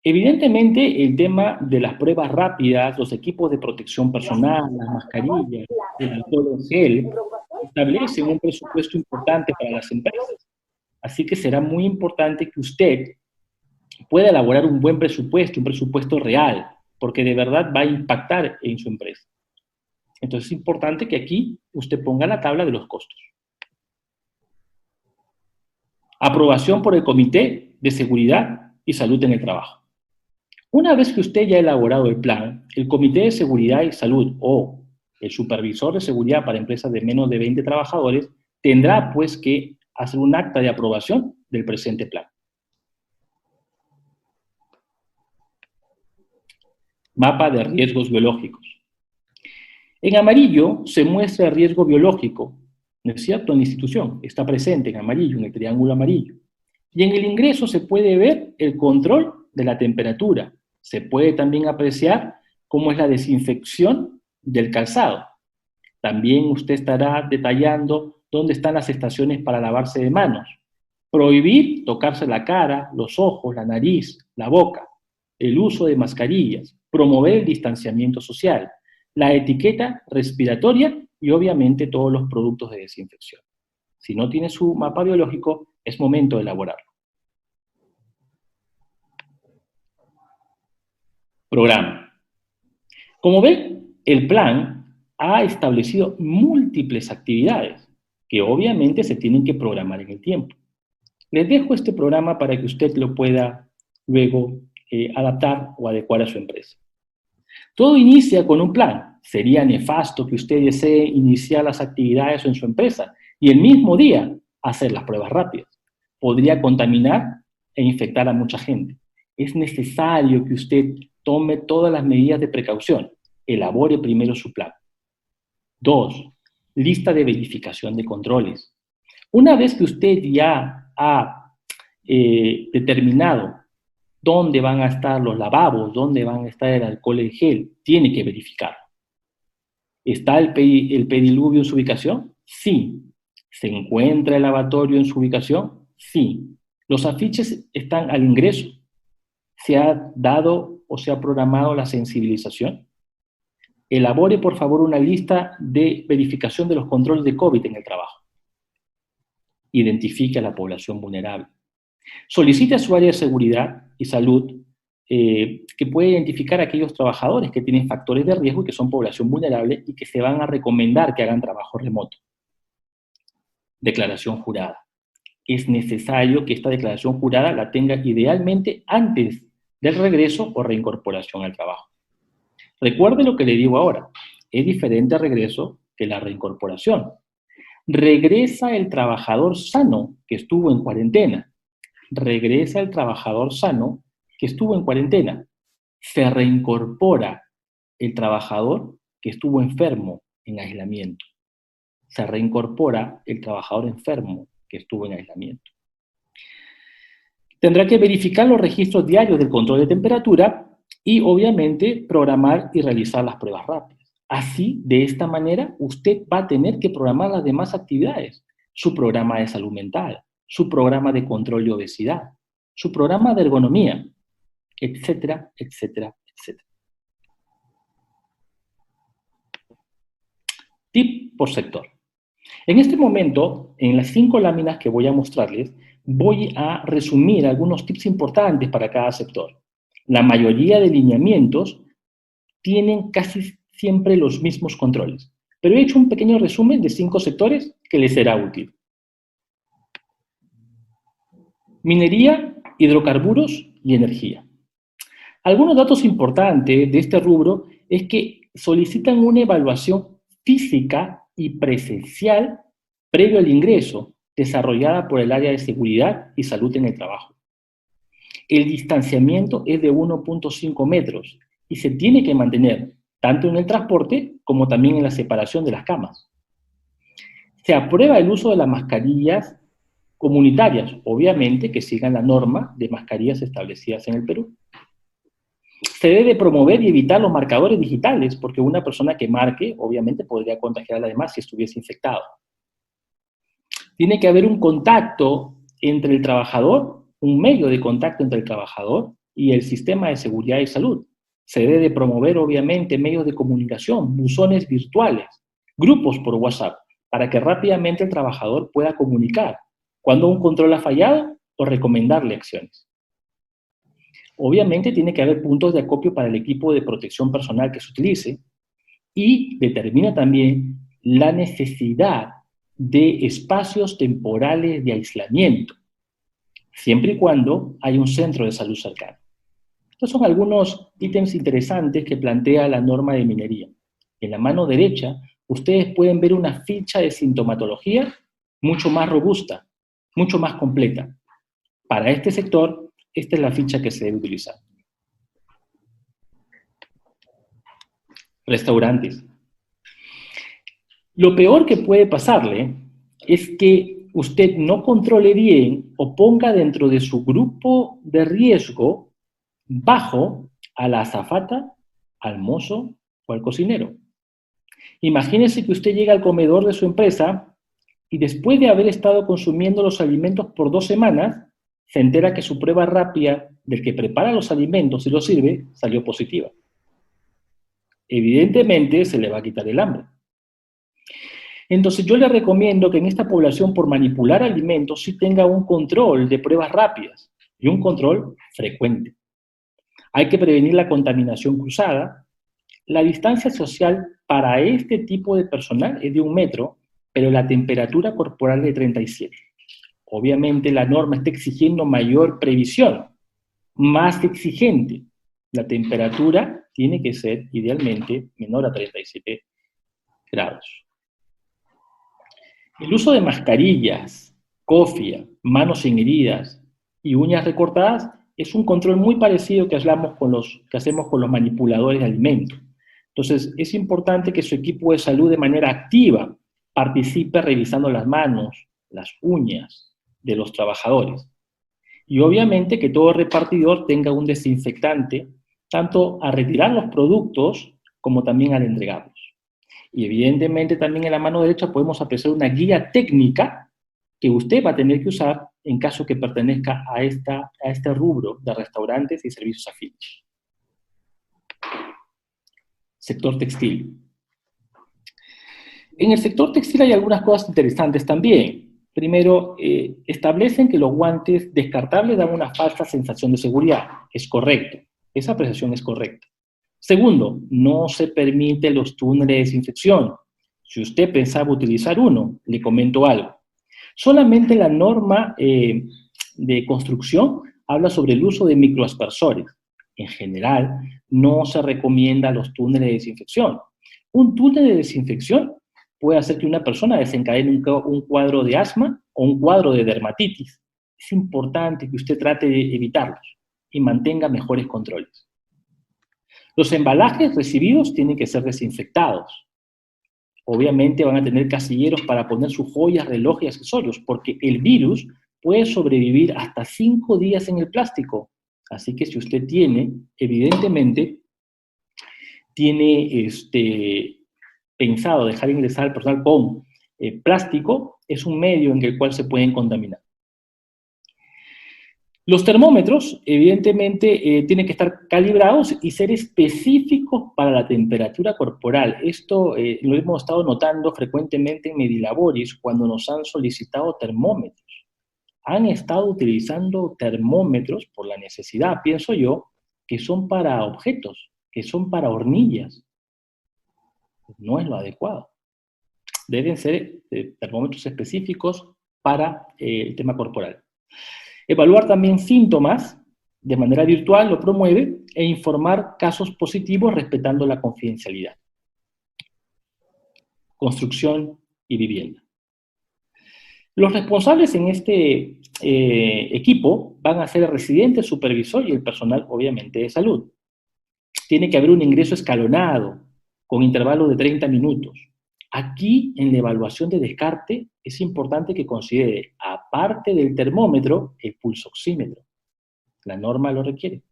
Evidentemente, el tema de las pruebas rápidas, los equipos de protección personal, las mascarillas, el alcohol en gel, establecen un presupuesto importante para las empresas. Así que será muy importante que usted pueda elaborar un buen presupuesto, un presupuesto real, porque de verdad va a impactar en su empresa. Entonces es importante que aquí usted ponga la tabla de los costos. Aprobación por el Comité de Seguridad y salud en el trabajo. Una vez que usted ya ha elaborado el plan, el Comité de Seguridad y Salud o el Supervisor de Seguridad para empresas de menos de 20 trabajadores tendrá pues que hacer un acta de aprobación del presente plan. Mapa de riesgos biológicos. En amarillo se muestra el riesgo biológico, ¿no es cierto? En la institución está presente en amarillo, en el triángulo amarillo. Y en el ingreso se puede ver el control de la temperatura. Se puede también apreciar cómo es la desinfección del calzado. También usted estará detallando dónde están las estaciones para lavarse de manos. Prohibir tocarse la cara, los ojos, la nariz, la boca. El uso de mascarillas. Promover el distanciamiento social. La etiqueta respiratoria y obviamente todos los productos de desinfección. Si no tiene su mapa biológico, es momento de elaborarlo. Programa. Como ven, el plan ha establecido múltiples actividades que obviamente se tienen que programar en el tiempo. Les dejo este programa para que usted lo pueda luego adaptar o adecuar a su empresa. Todo inicia con un plan. Sería nefasto que usted desee iniciar las actividades en su empresa y el mismo día hacer las pruebas rápidas. Podría contaminar e infectar a mucha gente. Es necesario que usted tome todas las medidas de precaución. Elabore primero su plan. 2. Lista de verificación de controles. Una vez que usted ya ha determinado dónde van a estar los lavabos, dónde van a estar el alcohol en gel, tiene que verificarlo. ¿Está el pediluvio en su ubicación? Sí. ¿Se encuentra el lavatorio en su ubicación? Sí. ¿Los afiches están al ingreso? ¿Se ha dado o se ha programado la sensibilización? Elabore, por favor, una lista de verificación de los controles de COVID en el trabajo. Identifique a la población vulnerable. Solicite a su área de seguridad y salud que puede identificar a aquellos trabajadores que tienen factores de riesgo y que son población vulnerable y que se van a recomendar que hagan trabajo remoto. Declaración jurada. Es necesario que esta declaración jurada la tenga idealmente antes del regreso o reincorporación al trabajo. Recuerde lo que le digo ahora. Es diferente el regreso que la reincorporación. Regresa el trabajador sano que estuvo en cuarentena. Regresa el trabajador sano que estuvo en cuarentena. Se reincorpora el trabajador que estuvo enfermo en aislamiento. Se reincorpora el trabajador enfermo que estuvo en aislamiento. Tendrá que verificar los registros diarios del control de temperatura y, obviamente, programar y realizar las pruebas rápidas. Así, de esta manera, usted va a tener que programar las demás actividades. Su programa de salud mental, su programa de control de obesidad, su programa de ergonomía, etcétera, etcétera, etcétera. Tip por sector. En este momento, en las 5 láminas que voy a mostrarles, voy a resumir algunos tips importantes para cada sector. La mayoría de lineamientos tienen casi siempre los mismos controles, pero he hecho un pequeño resumen de 5 sectores que les será útil. Minería, hidrocarburos y energía. Algunos datos importantes de este rubro es que solicitan una evaluación física y presencial previo al ingreso, desarrollada por el área de seguridad y salud en el trabajo. El distanciamiento es de 1.5 metros y se tiene que mantener tanto en el transporte como también en la separación de las camas. Se aprueba el uso de las mascarillas comunitarias, obviamente que sigan la norma de mascarillas establecidas en el Perú. Se debe promover y evitar los marcadores digitales, porque una persona que marque, obviamente, podría contagiar a la demás si estuviese infectado. Tiene que haber un contacto entre el trabajador, un medio de contacto entre el trabajador y el sistema de seguridad y salud. Se debe promover, obviamente, medios de comunicación, buzones virtuales, grupos por WhatsApp, para que rápidamente el trabajador pueda comunicar cuando un control ha fallado o recomendarle acciones. Obviamente tiene que haber puntos de acopio para el equipo de protección personal que se utilice y determina también la necesidad de espacios temporales de aislamiento. siempre y cuando haya un centro de salud cercano. Estos son algunos ítems interesantes que plantea la norma de minería. En la mano derecha, ustedes pueden ver una ficha de sintomatología mucho más robusta, mucho más completa. Para este sector, esta es la ficha que se debe utilizar. Restaurantes. Lo peor que puede pasarle es que usted no controle bien o ponga dentro de su grupo de riesgo bajo a la azafata, al mozo o al cocinero. Imagínese que usted llega al comedor de su empresa y después de haber estado consumiendo los alimentos por 2 semanas, se entera que su prueba rápida del que prepara los alimentos y los sirve salió positiva. Evidentemente se le va a quitar el hambre. Entonces yo le recomiendo que en esta población, por manipular alimentos, sí tenga un control de pruebas rápidas y un control frecuente. Hay que prevenir la contaminación cruzada. La distancia social para este tipo de personal es de 1 metro, pero la temperatura corporal de 37. Obviamente la norma está exigiendo mayor previsión, más exigente. La temperatura tiene que ser idealmente menor a 37 grados. El uso de mascarillas, cofia, manos sin heridas y uñas recortadas es un control muy parecido que hacemos con los manipuladores de alimentos. Entonces, es importante que su equipo de salud de manera activa participe revisando las manos, las uñas de los trabajadores. Y obviamente que todo repartidor tenga un desinfectante, tanto a retirar los productos como también al entregarlos. Y evidentemente también en la mano derecha podemos apreciar una guía técnica que usted va a tener que usar en caso que pertenezca a este rubro de restaurantes y servicios afines. Sector textil. En el sector textil hay algunas cosas interesantes también. Primero, establecen que los guantes descartables dan una falsa sensación de seguridad. Es correcto. Esa apreciación es correcta. Segundo, no se permite los túneles de desinfección. Si usted pensaba utilizar uno, le comento algo. Solamente la norma de construcción habla sobre el uso de microaspersores. En general, no se recomienda los túneles de desinfección. Un túnel de desinfección puede hacer que una persona desencadene un cuadro de asma o un cuadro de dermatitis. Es importante que usted trate de evitarlos y mantenga mejores controles. Los embalajes recibidos tienen que ser desinfectados. Obviamente van a tener casilleros para poner sus joyas, relojes y accesorios, porque el virus puede sobrevivir hasta 5 días en el plástico. Así que si usted evidentemente, tiene pensado dejar ingresar al personal con plástico, es un medio en el cual se pueden contaminar. Los termómetros, evidentemente, tienen que estar calibrados y ser específicos para la temperatura corporal. Esto lo hemos estado notando frecuentemente en Medilaboris cuando nos han solicitado termómetros. Han estado utilizando termómetros por la necesidad, pienso yo, que son para objetos, que son para hornillas. No es lo adecuado. Deben ser termómetros específicos para el tema corporal. Evaluar también síntomas de manera virtual lo promueve e informar casos positivos respetando la confidencialidad. Construcción y vivienda. Los responsables en este equipo van a ser el residente, el supervisor y el personal, obviamente, de salud. Tiene que haber un ingreso escalonado con intervalos de 30 minutos. Aquí, en la evaluación de descarte, es importante que considere, aparte del termómetro, el pulsoxímetro. La norma lo requiere.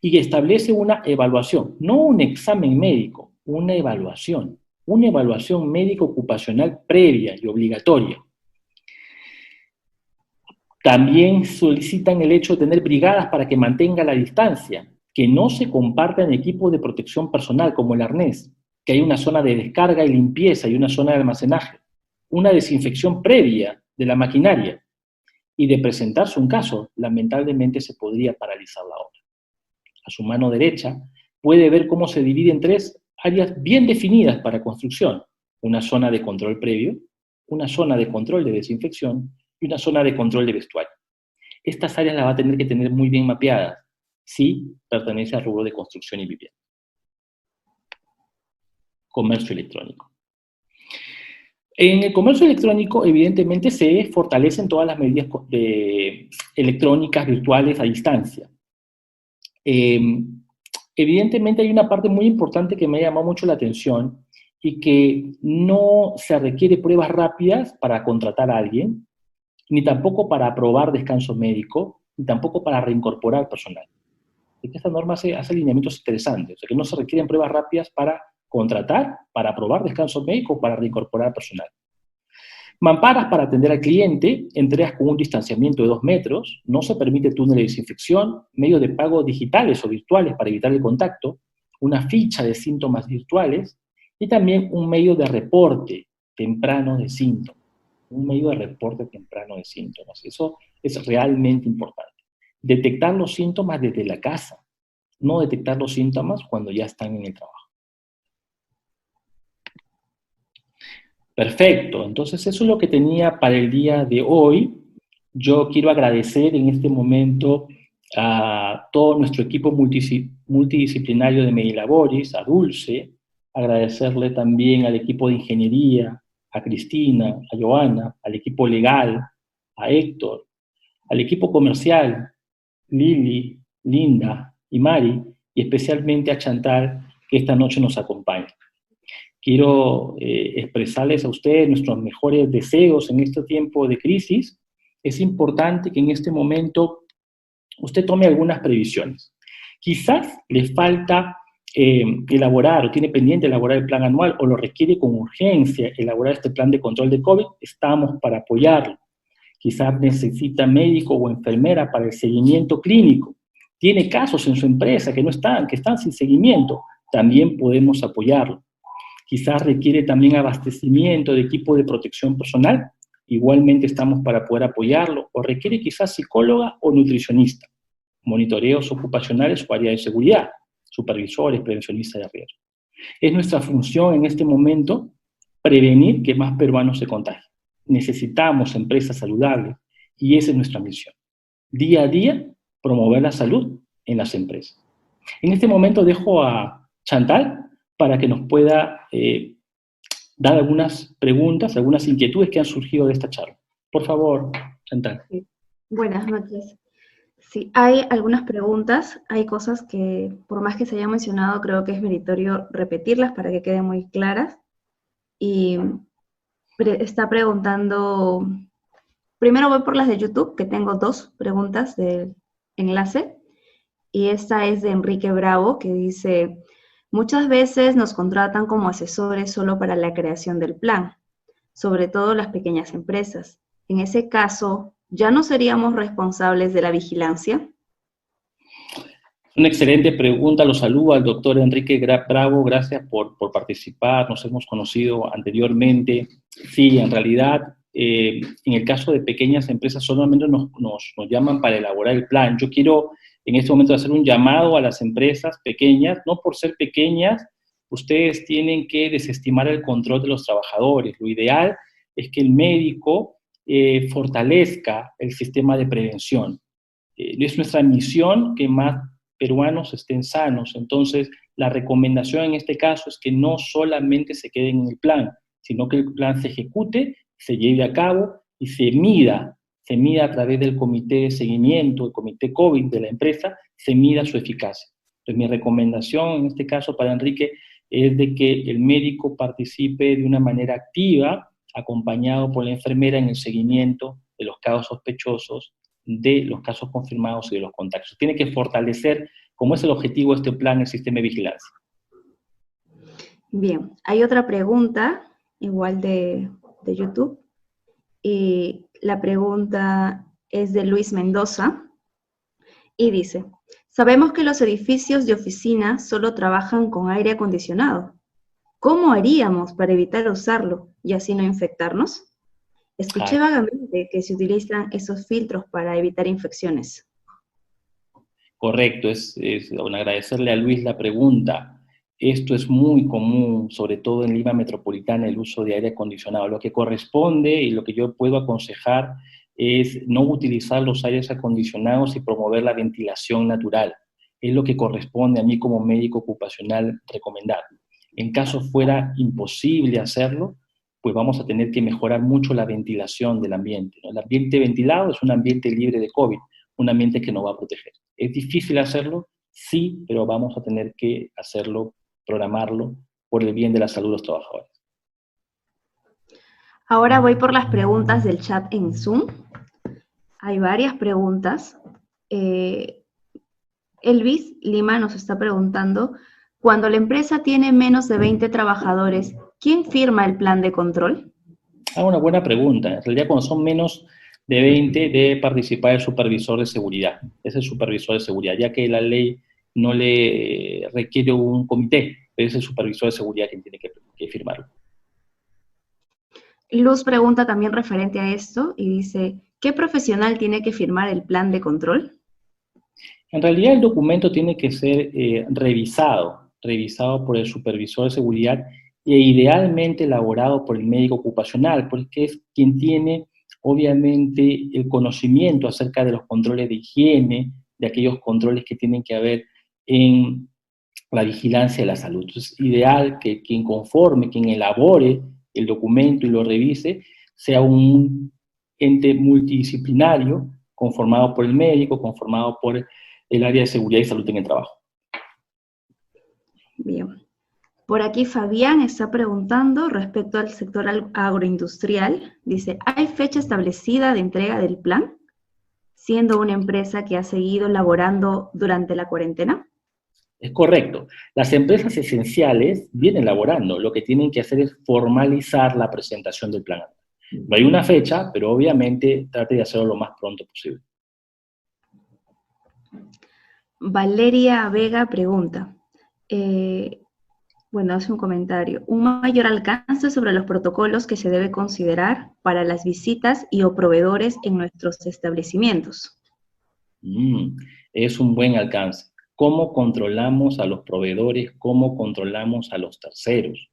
Y establece una evaluación, no un examen médico, una evaluación médico ocupacional previa y obligatoria. También solicitan el hecho de tener brigadas para que mantenga la distancia, que no se compartan equipos de protección personal como el arnés, que hay una zona de descarga y limpieza y una zona de almacenaje, una desinfección previa de la maquinaria, y de presentarse un caso, lamentablemente se podría paralizar la obra. A su mano derecha puede ver cómo se divide en 3 áreas bien definidas para construcción: una zona de control previo, una zona de control de desinfección y una zona de control de vestuario. Estas áreas las va a tener que tener muy bien mapeadas si pertenece al rubro de construcción y vivienda. Comercio electrónico. En el comercio electrónico, evidentemente, se fortalecen todas las medidas electrónicas virtuales a distancia. Evidentemente hay una parte muy importante que me ha llamado mucho la atención y que no se requiere pruebas rápidas para contratar a alguien, ni tampoco para aprobar descanso médico, ni tampoco para reincorporar personal. Esta norma hace alineamientos interesantes, o sea que no se requieren pruebas rápidas para contratar, para aprobar descanso médico o para reincorporar personal. Mamparas para atender al cliente, entregas con un distanciamiento de 2 metros, no se permite túnel de desinfección, medios de pago digitales o virtuales para evitar el contacto, una ficha de síntomas virtuales y también un medio de reporte temprano de síntomas. Un medio de reporte temprano de síntomas. Eso es realmente importante. Detectar los síntomas desde la casa, no detectar los síntomas cuando ya están en el trabajo. Perfecto, entonces eso es lo que tenía para el día de hoy. Yo quiero agradecer en este momento a todo nuestro equipo multidisciplinario de Medilaboris, a Dulce, agradecerle también al equipo de ingeniería, a Cristina, a Joana, al equipo legal, a Héctor, al equipo comercial, Lili, Linda y Mari, y especialmente a Chantal, que esta noche nos acompaña. Quiero expresarles a ustedes nuestros mejores deseos en este tiempo de crisis. Es importante que en este momento usted tome algunas previsiones. Quizás le falta elaborar o tiene pendiente elaborar el plan anual o lo requiere con urgencia elaborar este plan de control de COVID. Estamos para apoyarlo. Quizás necesita médico o enfermera para el seguimiento clínico. Tiene casos en su empresa que están sin seguimiento. También podemos apoyarlo. Quizás requiere también abastecimiento de equipo de protección personal, igualmente estamos para poder apoyarlo, o requiere quizás psicóloga o nutricionista, monitoreos ocupacionales o área de seguridad, supervisores, prevencionistas de riesgo. Es nuestra función en este momento prevenir que más peruanos se contagien. Necesitamos empresas saludables y esa es nuestra misión. Día a día, promover la salud en las empresas. En este momento dejo a Chantal para que nos pueda dar algunas preguntas, algunas inquietudes que han surgido de esta charla. Por favor, Chantal. Sí. Buenas noches. Sí, hay algunas preguntas, hay cosas que por más que se hayan mencionado, creo que es meritorio repetirlas para que queden muy claras. Y está preguntando, primero voy por las de YouTube, que tengo 2 preguntas del enlace, y esta es de Enrique Bravo, que dice, muchas veces nos contratan como asesores solo para la creación del plan, sobre todo las pequeñas empresas. En ese caso, ¿ya no seríamos responsables de la vigilancia? Una excelente pregunta, lo saludo al doctor Enrique Bravo, gracias por participar, nos hemos conocido anteriormente. Sí, en realidad, en el caso de pequeñas empresas solamente nos llaman para elaborar el plan. Yo quiero en este momento hacer un llamado a las empresas pequeñas, no por ser pequeñas, ustedes tienen que desestimar el control de los trabajadores. Lo ideal es que el médico fortalezca el sistema de prevención. Es nuestra misión que más peruanos estén sanos. Entonces, la recomendación en este caso es que no solamente se queden en el plan, sino que el plan se ejecute, se lleve a cabo y se mida a través del comité de seguimiento, el comité COVID de la empresa, se mida su eficacia. Entonces, mi recomendación en este caso para Enrique es de que el médico participe de una manera activa, acompañado por la enfermera en el seguimiento de los casos sospechosos, de los casos confirmados y de los contactos. Tiene que fortalecer, como es el objetivo de este plan, el sistema de vigilancia. Bien, hay otra pregunta, igual de YouTube, y la pregunta es de Luis Mendoza, y dice, sabemos que los edificios de oficina solo trabajan con aire acondicionado. ¿Cómo haríamos para evitar usarlo y así no infectarnos? Escuché vagamente que se utilizan esos filtros para evitar infecciones. Correcto, bueno, agradecerle a Luis la pregunta. Esto es muy común, sobre todo en Lima Metropolitana, el uso de aire acondicionado. Lo que corresponde y lo que yo puedo aconsejar es no utilizar los aires acondicionados y promover la ventilación natural. Es lo que corresponde a mí como médico ocupacional recomendar. En caso fuera imposible hacerlo, pues vamos a tener que mejorar mucho la ventilación del ambiente, ¿no? El ambiente ventilado es un ambiente libre de COVID, un ambiente que nos va a proteger. ¿Es difícil hacerlo? Sí, pero vamos a tener que hacerlo, programarlo, por el bien de la salud de los trabajadores. Ahora voy por las preguntas del chat en Zoom. Hay varias preguntas. Elvis Lima nos está preguntando, cuando la empresa tiene menos de 20 trabajadores, ¿quién firma el plan de control? Una buena pregunta. En realidad, cuando son menos de 20, debe participar el supervisor de seguridad. Es el supervisor de seguridad, ya que la ley no le requiere un comité, pero es el supervisor de seguridad quien tiene que firmarlo. Luz pregunta también referente a esto y dice, ¿qué profesional tiene que firmar el plan de control? En realidad el documento tiene que ser revisado por el supervisor de seguridad e idealmente elaborado por el médico ocupacional, porque es quien tiene obviamente el conocimiento acerca de los controles de higiene, de aquellos controles que tienen que haber en la vigilancia de la salud. Entonces, es ideal que quien conforme, quien elabore el documento y lo revise, sea un ente multidisciplinario, conformado por el médico, conformado por el área de seguridad y salud en el trabajo. Bien. Por aquí Fabián está preguntando respecto al sector agroindustrial. Dice, ¿hay fecha establecida de entrega del plan, siendo una empresa que ha seguido laborando durante la cuarentena? Es correcto. Las empresas esenciales vienen laborando. Lo que tienen que hacer es formalizar la presentación del plan. No hay una fecha, pero obviamente trate de hacerlo lo más pronto posible. Valeria Vega pregunta, hace un comentario, un mayor alcance sobre los protocolos que se debe considerar para las visitas y o proveedores en nuestros establecimientos. Es un buen alcance. ¿Cómo controlamos a los proveedores? ¿Cómo controlamos a los terceros?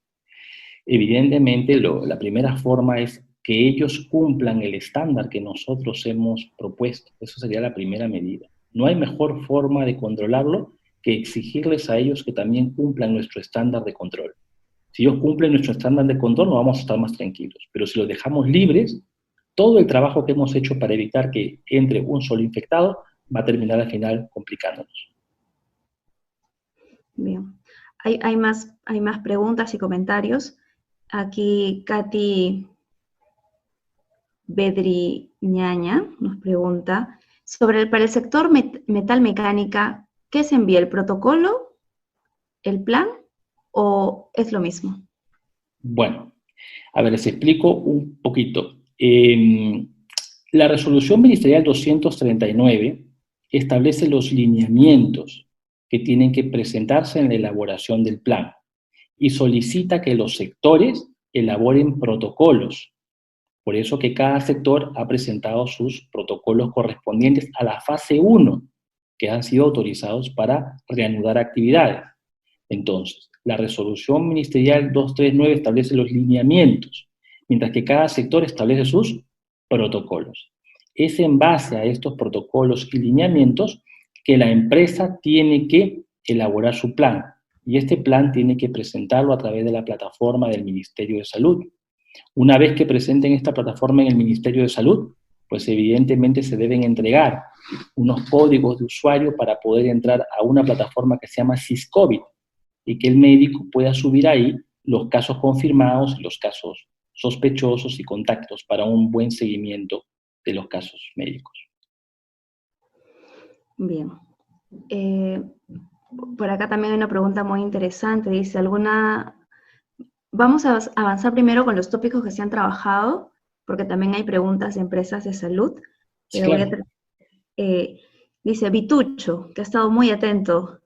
Evidentemente, la primera forma es que ellos cumplan el estándar que nosotros hemos propuesto. Eso sería la primera medida. No hay mejor forma de controlarlo que exigirles a ellos que también cumplan nuestro estándar de control. Si ellos cumplen nuestro estándar de control, nos vamos a estar más tranquilos. Pero si los dejamos libres, todo el trabajo que hemos hecho para evitar que entre un solo infectado va a terminar al final complicándonos. Bien. Hay más preguntas y comentarios. Aquí Katy Bedriñaña nos pregunta, para el sector metal mecánica, ¿qué se envía? ¿El protocolo? ¿El plan? ¿O es lo mismo? Bueno, a ver, les explico un poquito. La resolución ministerial 239 establece los lineamientos que tienen que presentarse en la elaboración del plan y solicita que los sectores elaboren protocolos. Por eso que cada sector ha presentado sus protocolos correspondientes a la fase 1, que han sido autorizados para reanudar actividades. Entonces, la resolución ministerial 239 establece los lineamientos, mientras que cada sector establece sus protocolos. Es en base a estos protocolos y lineamientos que la empresa tiene que elaborar su plan, y este plan tiene que presentarlo a través de la plataforma del Ministerio de Salud. Una vez que presenten esta plataforma en el Ministerio de Salud, pues evidentemente se deben entregar unos códigos de usuario para poder entrar a una plataforma que se llama SysCovid y que el médico pueda subir ahí los casos confirmados, los casos sospechosos y contactos para un buen seguimiento de los casos médicos. Bien. Por acá también hay una pregunta muy interesante. Dice, vamos a avanzar primero con los tópicos que se han trabajado, porque también hay preguntas de empresas de salud. Sí, claro. Dice Vitucho, que ha estado muy atento.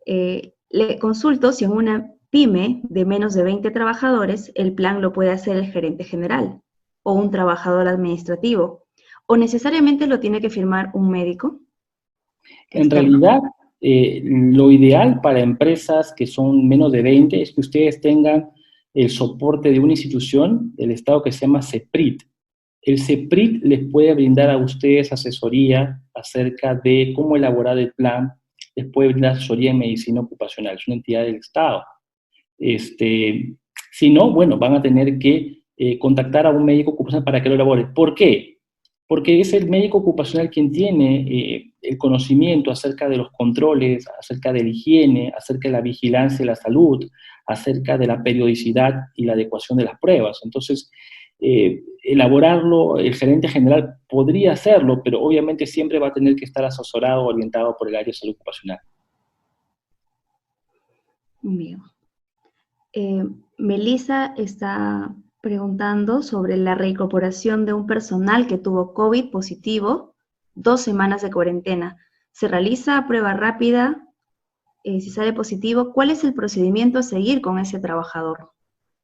Le consulto si en una pyme de menos de 20 trabajadores el plan lo puede hacer el gerente general o un trabajador administrativo, o necesariamente lo tiene que firmar un médico. En realidad, lo ideal para empresas que son menos de 20 es que ustedes tengan el soporte de una institución del Estado que se llama CEPRIT. El CEPRIT les puede brindar a ustedes asesoría acerca de cómo elaborar el plan, les puede brindar asesoría en medicina ocupacional, es una entidad del Estado. Si no, bueno, van a tener que contactar a un médico ocupacional para que lo elabore. ¿Por qué? Porque es el médico ocupacional quien tiene el conocimiento acerca de los controles, acerca de la higiene, acerca de la vigilancia de la salud, acerca de la periodicidad y la adecuación de las pruebas. Entonces, elaborarlo, el gerente general podría hacerlo, pero obviamente siempre va a tener que estar asesorado o orientado por el área de salud ocupacional. Bien. Melissa está preguntando sobre la reincorporación de un personal que tuvo COVID positivo, 2 semanas de cuarentena. ¿Se realiza prueba rápida? Si sale positivo, ¿cuál es el procedimiento a seguir con ese trabajador?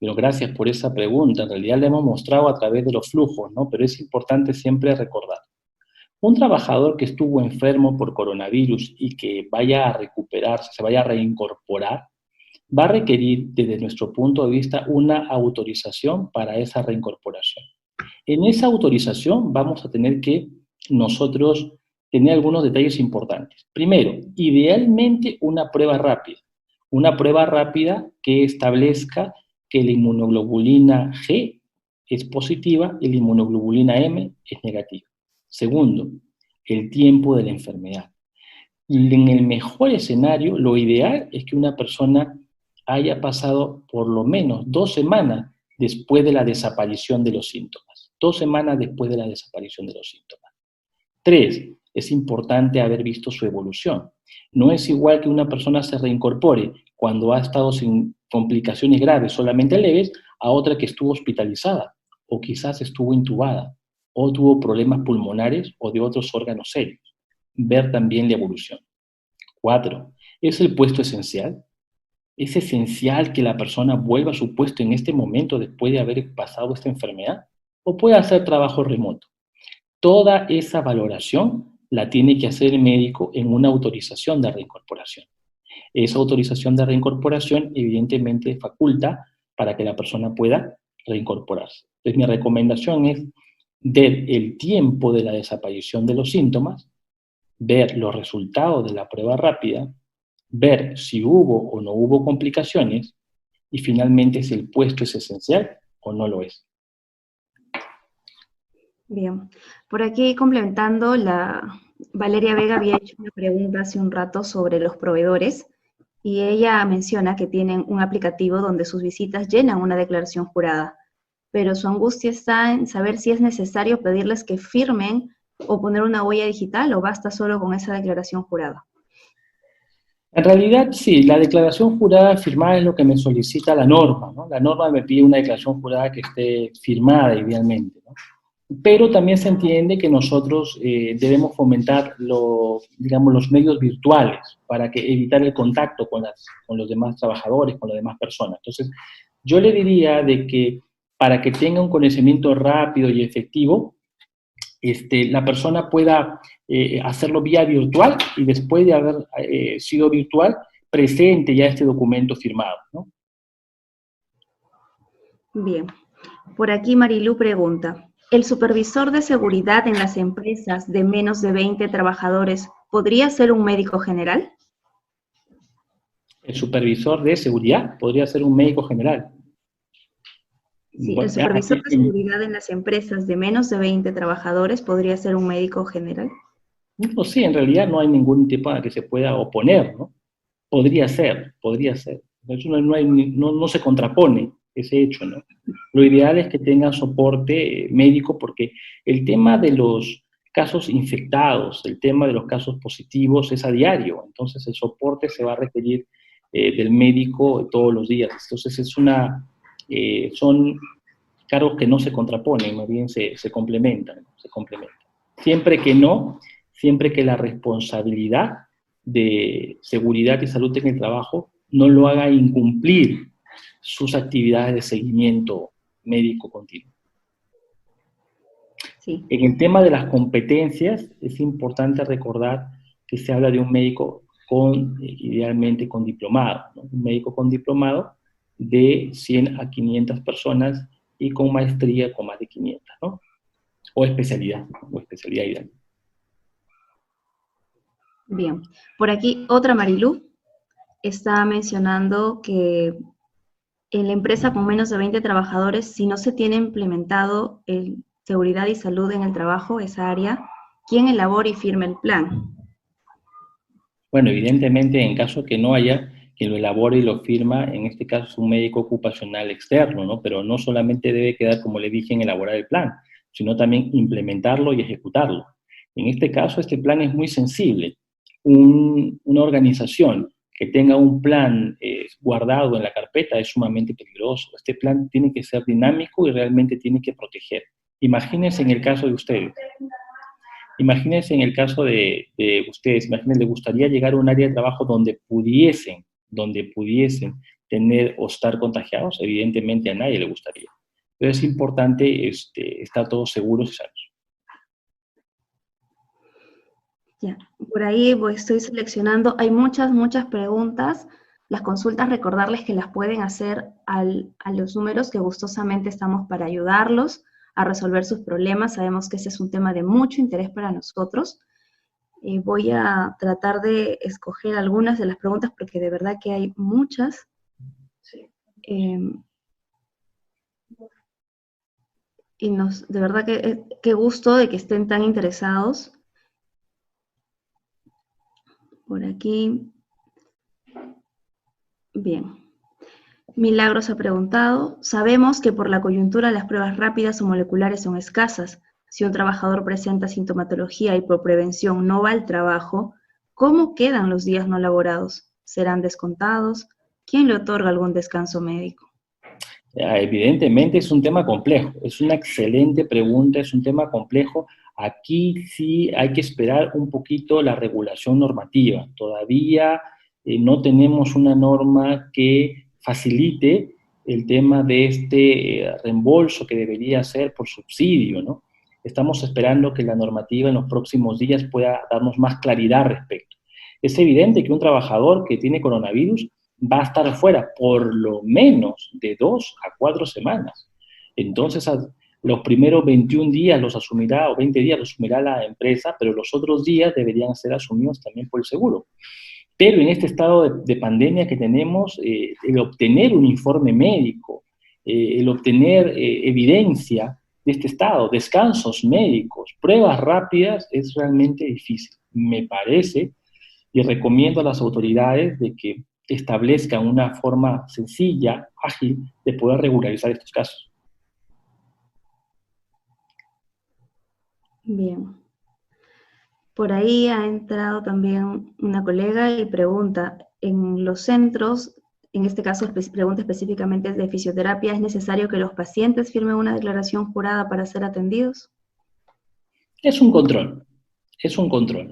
Pero gracias por esa pregunta. En realidad le hemos mostrado a través de los flujos, ¿no? Pero es importante siempre recordar. Un trabajador que estuvo enfermo por coronavirus y que vaya a recuperarse, se vaya a reincorporar, va a requerir, desde nuestro punto de vista, una autorización para esa reincorporación. En esa autorización vamos a tener que nosotros tener algunos detalles importantes. Primero, idealmente una prueba rápida que establezca que la inmunoglobulina G es positiva y la inmunoglobulina M es negativa. Segundo, el tiempo de la enfermedad. En el mejor escenario, lo ideal es que una persona haya pasado por lo menos 2 semanas después de la desaparición de los síntomas. 2 semanas después de la desaparición de los síntomas. 3, es importante haber visto su evolución. No es igual que una persona se reincorpore cuando ha estado sin complicaciones graves, solamente leves, a otra que estuvo hospitalizada, o quizás estuvo intubada, o tuvo problemas pulmonares o de otros órganos serios. Ver también la evolución. 4, ¿es el puesto esencial? ¿Es esencial que la persona vuelva a su puesto en este momento después de haber pasado esta enfermedad? ¿O puede hacer trabajo remoto? Toda esa valoración la tiene que hacer el médico en una autorización de reincorporación. Esa autorización de reincorporación evidentemente faculta para que la persona pueda reincorporarse. Entonces mi recomendación es ver el tiempo de la desaparición de los síntomas, ver los resultados de la prueba rápida, ver si hubo o no hubo complicaciones y finalmente si el puesto es esencial o no lo es. Bien, por aquí complementando, Valeria Vega había hecho una pregunta hace un rato sobre los proveedores y ella menciona que tienen un aplicativo donde sus visitas llenan una declaración jurada, pero su angustia está en saber si es necesario pedirles que firmen o poner una huella digital o basta solo con esa declaración jurada. En realidad, sí, la declaración jurada firmada es lo que me solicita la norma, ¿no? La norma me pide una declaración jurada que esté firmada idealmente, ¿no? Pero también se entiende que nosotros debemos fomentar digamos, los medios virtuales para evitar el contacto con los demás trabajadores, con las demás personas. Entonces, yo le diría de que para que tenga un conocimiento rápido y efectivo, la persona pueda hacerlo vía virtual y después de haber sido virtual, presente ya este documento firmado, ¿no? Bien, por aquí Marilú pregunta, ¿el supervisor de seguridad en las empresas de menos de 20 trabajadores podría ser un médico general? El supervisor de seguridad podría ser un médico general. Sí, el Bueno, supervisor de seguridad en las empresas de menos de 20 trabajadores podría ser un médico general. no sé, en realidad no hay ningún tipo a que se pueda oponer, ¿no? Podría ser, podría ser. Eso no se contrapone ese hecho, ¿no? Lo ideal es que tengan soporte médico porque el tema de los casos infectados, el tema de los casos positivos es a diario, entonces el soporte se va a requerir del médico todos los días. Entonces son cargos que no se contraponen, más bien se complementan, ¿no? Se complementan. Siempre que la responsabilidad de seguridad y salud en el trabajo no lo haga incumplir sus actividades de seguimiento médico continuo. Sí. En el tema de las competencias, es importante recordar que se habla de un médico idealmente con diplomado, ¿no? Un médico con diplomado de 100 a 500 personas y con maestría con más de 500, ¿no? o especialidad ideal. Bien. Por aquí, otra Marilú está mencionando que en la empresa con menos de 20 trabajadores, si no se tiene implementado el seguridad y salud en el trabajo, esa área, ¿quién elabora y firma el plan? Bueno, evidentemente, en caso que no haya, quien lo elabore y lo firma, en este caso es un médico ocupacional externo, ¿no? Pero no solamente debe quedar, como le dije, en elaborar el plan, sino también implementarlo y ejecutarlo. En este caso, este plan es muy sensible. Una organización que tenga un plan guardado en la carpeta es sumamente peligroso. Este plan tiene que ser dinámico y realmente tiene que proteger. Imagínense en el caso de ustedes. Imagínense en el caso de ustedes, imagínense, ¿les gustaría llegar a un área de trabajo donde pudiesen tener o estar contagiados? Evidentemente a nadie le gustaría. Pero es importante estar todos seguros y sanos. Ya, por ahí estoy seleccionando, hay muchas preguntas. Las consultas, recordarles que las pueden hacer a los números que gustosamente estamos para ayudarlos a resolver sus problemas. Sabemos que ese es un tema de mucho interés para nosotros. Voy a tratar de escoger algunas de las preguntas porque de verdad que hay muchas. Y de verdad que qué gusto de que estén tan interesados. Por aquí. Bien. Milagros ha preguntado, sabemos que por la coyuntura las pruebas rápidas o moleculares son escasas. Si un trabajador presenta sintomatología y por prevención no va al trabajo, ¿cómo quedan los días no laborados? ¿Serán descontados? ¿Quién le otorga algún descanso médico? Evidentemente es un tema complejo, es una excelente pregunta, es un tema complejo. Aquí sí hay que esperar un poquito la regulación normativa. Todavía no tenemos una norma que facilite el tema de este reembolso que debería ser por subsidio, ¿no? Estamos esperando que la normativa en los próximos días pueda darnos más claridad al respecto. Es evidente que un trabajador que tiene coronavirus va a estar fuera por lo menos de 2 a 4 semanas. Entonces, los primeros 21 días los asumirá, o 20 días los asumirá la empresa, pero los otros días deberían ser asumidos también por el seguro. Pero en este estado de pandemia que tenemos, el obtener un informe médico, el obtener evidencia de este estado, descansos médicos, pruebas rápidas, es realmente difícil. Me parece y recomiendo a las autoridades de que establezcan una forma sencilla, ágil, de poder regularizar estos casos. Bien. Por ahí ha entrado también una colega y pregunta, en los centros, en este caso pregunta específicamente de fisioterapia, ¿es necesario que los pacientes firmen una declaración jurada para ser atendidos? Es un control,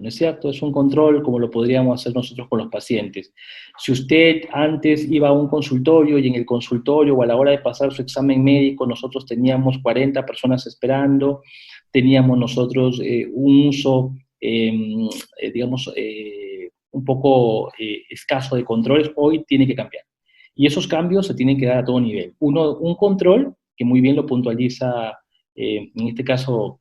¿no es cierto? Es un control como lo podríamos hacer nosotros con los pacientes. Si usted antes iba a un consultorio y en el consultorio o a la hora de pasar su examen médico nosotros teníamos 40 personas esperando, teníamos nosotros un uso, digamos, un poco escaso de controles, hoy tiene que cambiar. Y esos cambios se tienen que dar a todo nivel. Un control, que muy bien lo puntualiza, en este caso,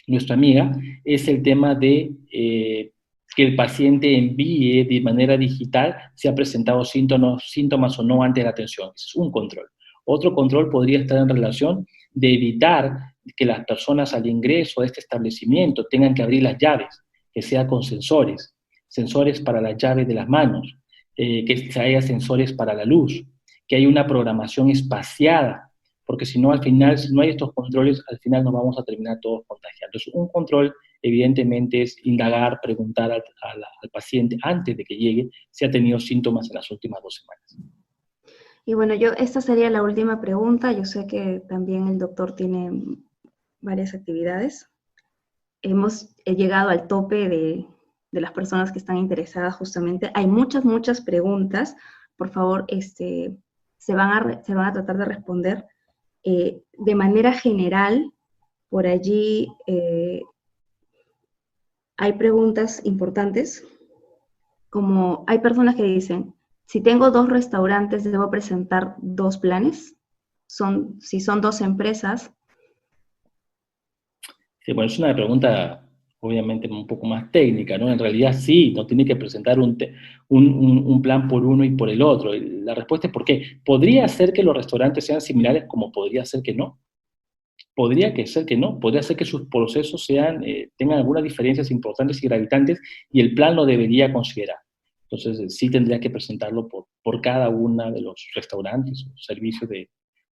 nuestra amiga, es el tema de que el paciente envíe de manera digital si ha presentado síntomas o no antes de la atención. Ese es un control. Otro control podría estar en relación de evitar que las personas al ingreso a este establecimiento tengan que abrir las llaves, que sea con sensores, sensores para las llaves de las manos, que haya sensores para la luz, que haya una programación espaciada, porque si no, al final, si no hay estos controles, al final nos vamos a terminar todos contagiando. Entonces, un control, evidentemente, es indagar, preguntar al paciente antes de que llegue si ha tenido síntomas en las últimas 2 semanas. Y bueno, esta sería la última pregunta. Yo sé que también el doctor tiene varias actividades. Hemos llegado al tope de las personas que están interesadas justamente. Hay muchas preguntas. Por favor, se van a tratar de responder. De manera general, por allí hay preguntas importantes, como hay personas que dicen, si tengo 2 restaurantes, ¿debo presentar 2 planes? Si son 2 empresas. Sí, bueno, es una pregunta obviamente un poco más técnica, ¿no? En realidad sí, no tiene que presentar un plan por uno y por el otro. La respuesta es ¿por qué? Podría ser que los restaurantes sean similares como podría ser que no. Podría que ser que no, podría ser que sus procesos tengan algunas diferencias importantes y gravitantes y el plan lo debería considerar. Entonces, sí tendría que presentarlo por cada uno de los restaurantes o servicios de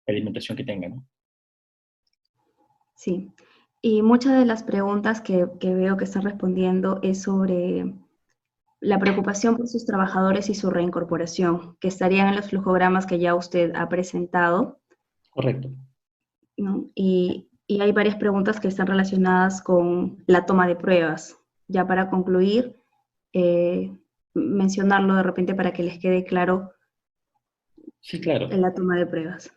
alimentación que tengan, ¿no? Sí. Y muchas de las preguntas que veo que están respondiendo es sobre la preocupación por sus trabajadores y su reincorporación, que estarían en los flujogramas que ya usted ha presentado, Correcto. ¿no? Y hay varias preguntas que están relacionadas con la toma de pruebas. Ya para concluir, eh, mencionarlo de repente para que les quede claro Sí, claro. en la toma de pruebas.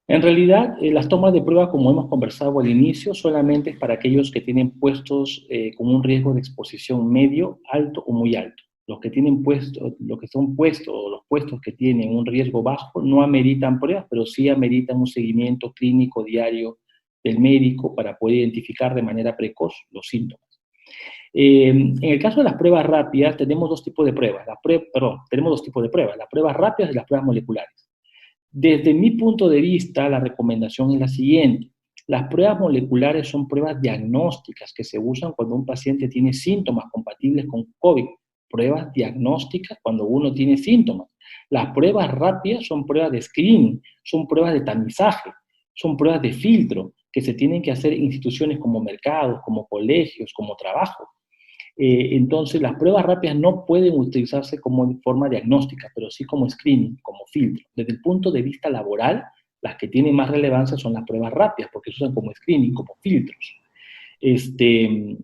En realidad, las tomas de prueba, como hemos conversado al inicio, solamente es para aquellos que tienen puestos con un riesgo de exposición medio, alto o muy alto. Los que tienen puestos, los que son puestos o los puestos que tienen un riesgo bajo no ameritan pruebas, pero sí ameritan un seguimiento clínico diario del médico para poder identificar de manera precoz los síntomas. En el caso de las pruebas rápidas, tenemos dos tipos de pruebas. Tenemos dos tipos de pruebas, las pruebas rápidas y las pruebas moleculares. Desde mi punto de vista, la recomendación es la siguiente. Las pruebas moleculares son pruebas diagnósticas que se usan cuando un paciente tiene síntomas compatibles con COVID. Pruebas diagnósticas cuando uno tiene síntomas. Las pruebas rápidas son pruebas de screening, son pruebas de tamizaje, son pruebas de filtro que se tienen que hacer en instituciones como mercados, como colegios, como trabajo. Entonces, las pruebas rápidas no pueden utilizarse como forma diagnóstica, pero sí como screening, como filtro. Desde el punto de vista laboral, las que tienen más relevancia son las pruebas rápidas, porque se usan como screening, como filtros. Este,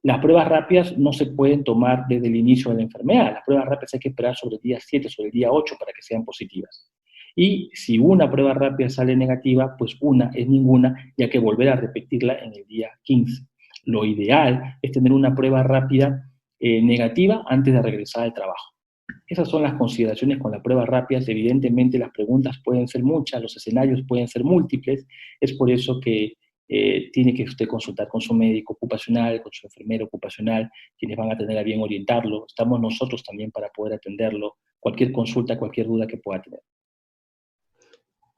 las pruebas rápidas no se pueden tomar desde el inicio de la enfermedad. Las pruebas rápidas hay que esperar sobre el día 7, sobre el día 8 para que sean positivas. Y si una prueba rápida sale negativa, pues una es ninguna y hay que volver a repetirla en el día 15. Lo ideal es tener una prueba rápida negativa antes de regresar al trabajo. Esas son las consideraciones con las pruebas rápidas. Evidentemente las preguntas pueden ser muchas, los escenarios pueden ser múltiples. Es por eso que tiene que usted consultar con su médico ocupacional, con su enfermero ocupacional, quienes van a tener a bien orientarlo. Estamos nosotros también para poder atenderlo. Cualquier consulta, cualquier duda que pueda tener.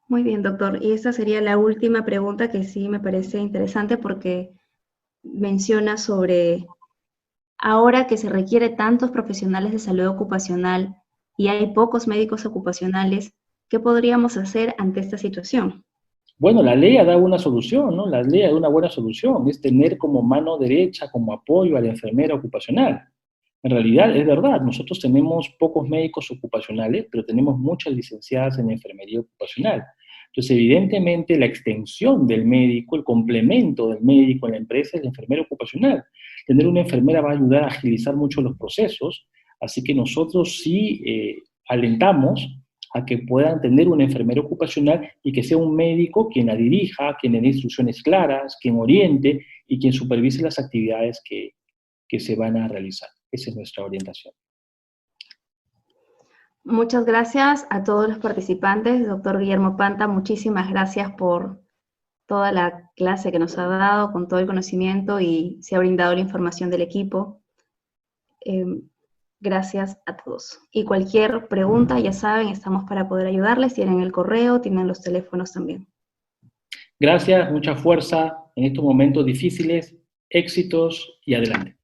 Muy bien, doctor. Y esta sería la última pregunta que sí me parece interesante porque menciona sobre ahora que se requiere tantos profesionales de salud ocupacional y hay pocos médicos ocupacionales, ¿qué podríamos hacer ante esta situación? Bueno, la ley ha dado una solución, ¿no? La ley ha dado una buena solución, es tener como mano derecha, como apoyo a la enfermera ocupacional. En realidad, es verdad, nosotros tenemos pocos médicos ocupacionales, pero tenemos muchas licenciadas en enfermería ocupacional. Entonces, evidentemente, la extensión del médico, el complemento del médico en la empresa es la enfermera ocupacional. Tener una enfermera va a ayudar a agilizar mucho los procesos, así que nosotros sí alentamos a que puedan tener una enfermera ocupacional y que sea un médico quien la dirija, quien le dé instrucciones claras, quien oriente y quien supervise las actividades que se van a realizar. Esa es nuestra orientación. Muchas gracias a todos los participantes. Doctor Guillermo Panta, muchísimas gracias por toda la clase que nos ha dado, con todo el conocimiento y se ha brindado la información del equipo. Gracias a todos. Y cualquier pregunta, ya saben, estamos para poder ayudarles. Tienen el correo, tienen los teléfonos también. Gracias, mucha fuerza en estos momentos difíciles, éxitos y adelante.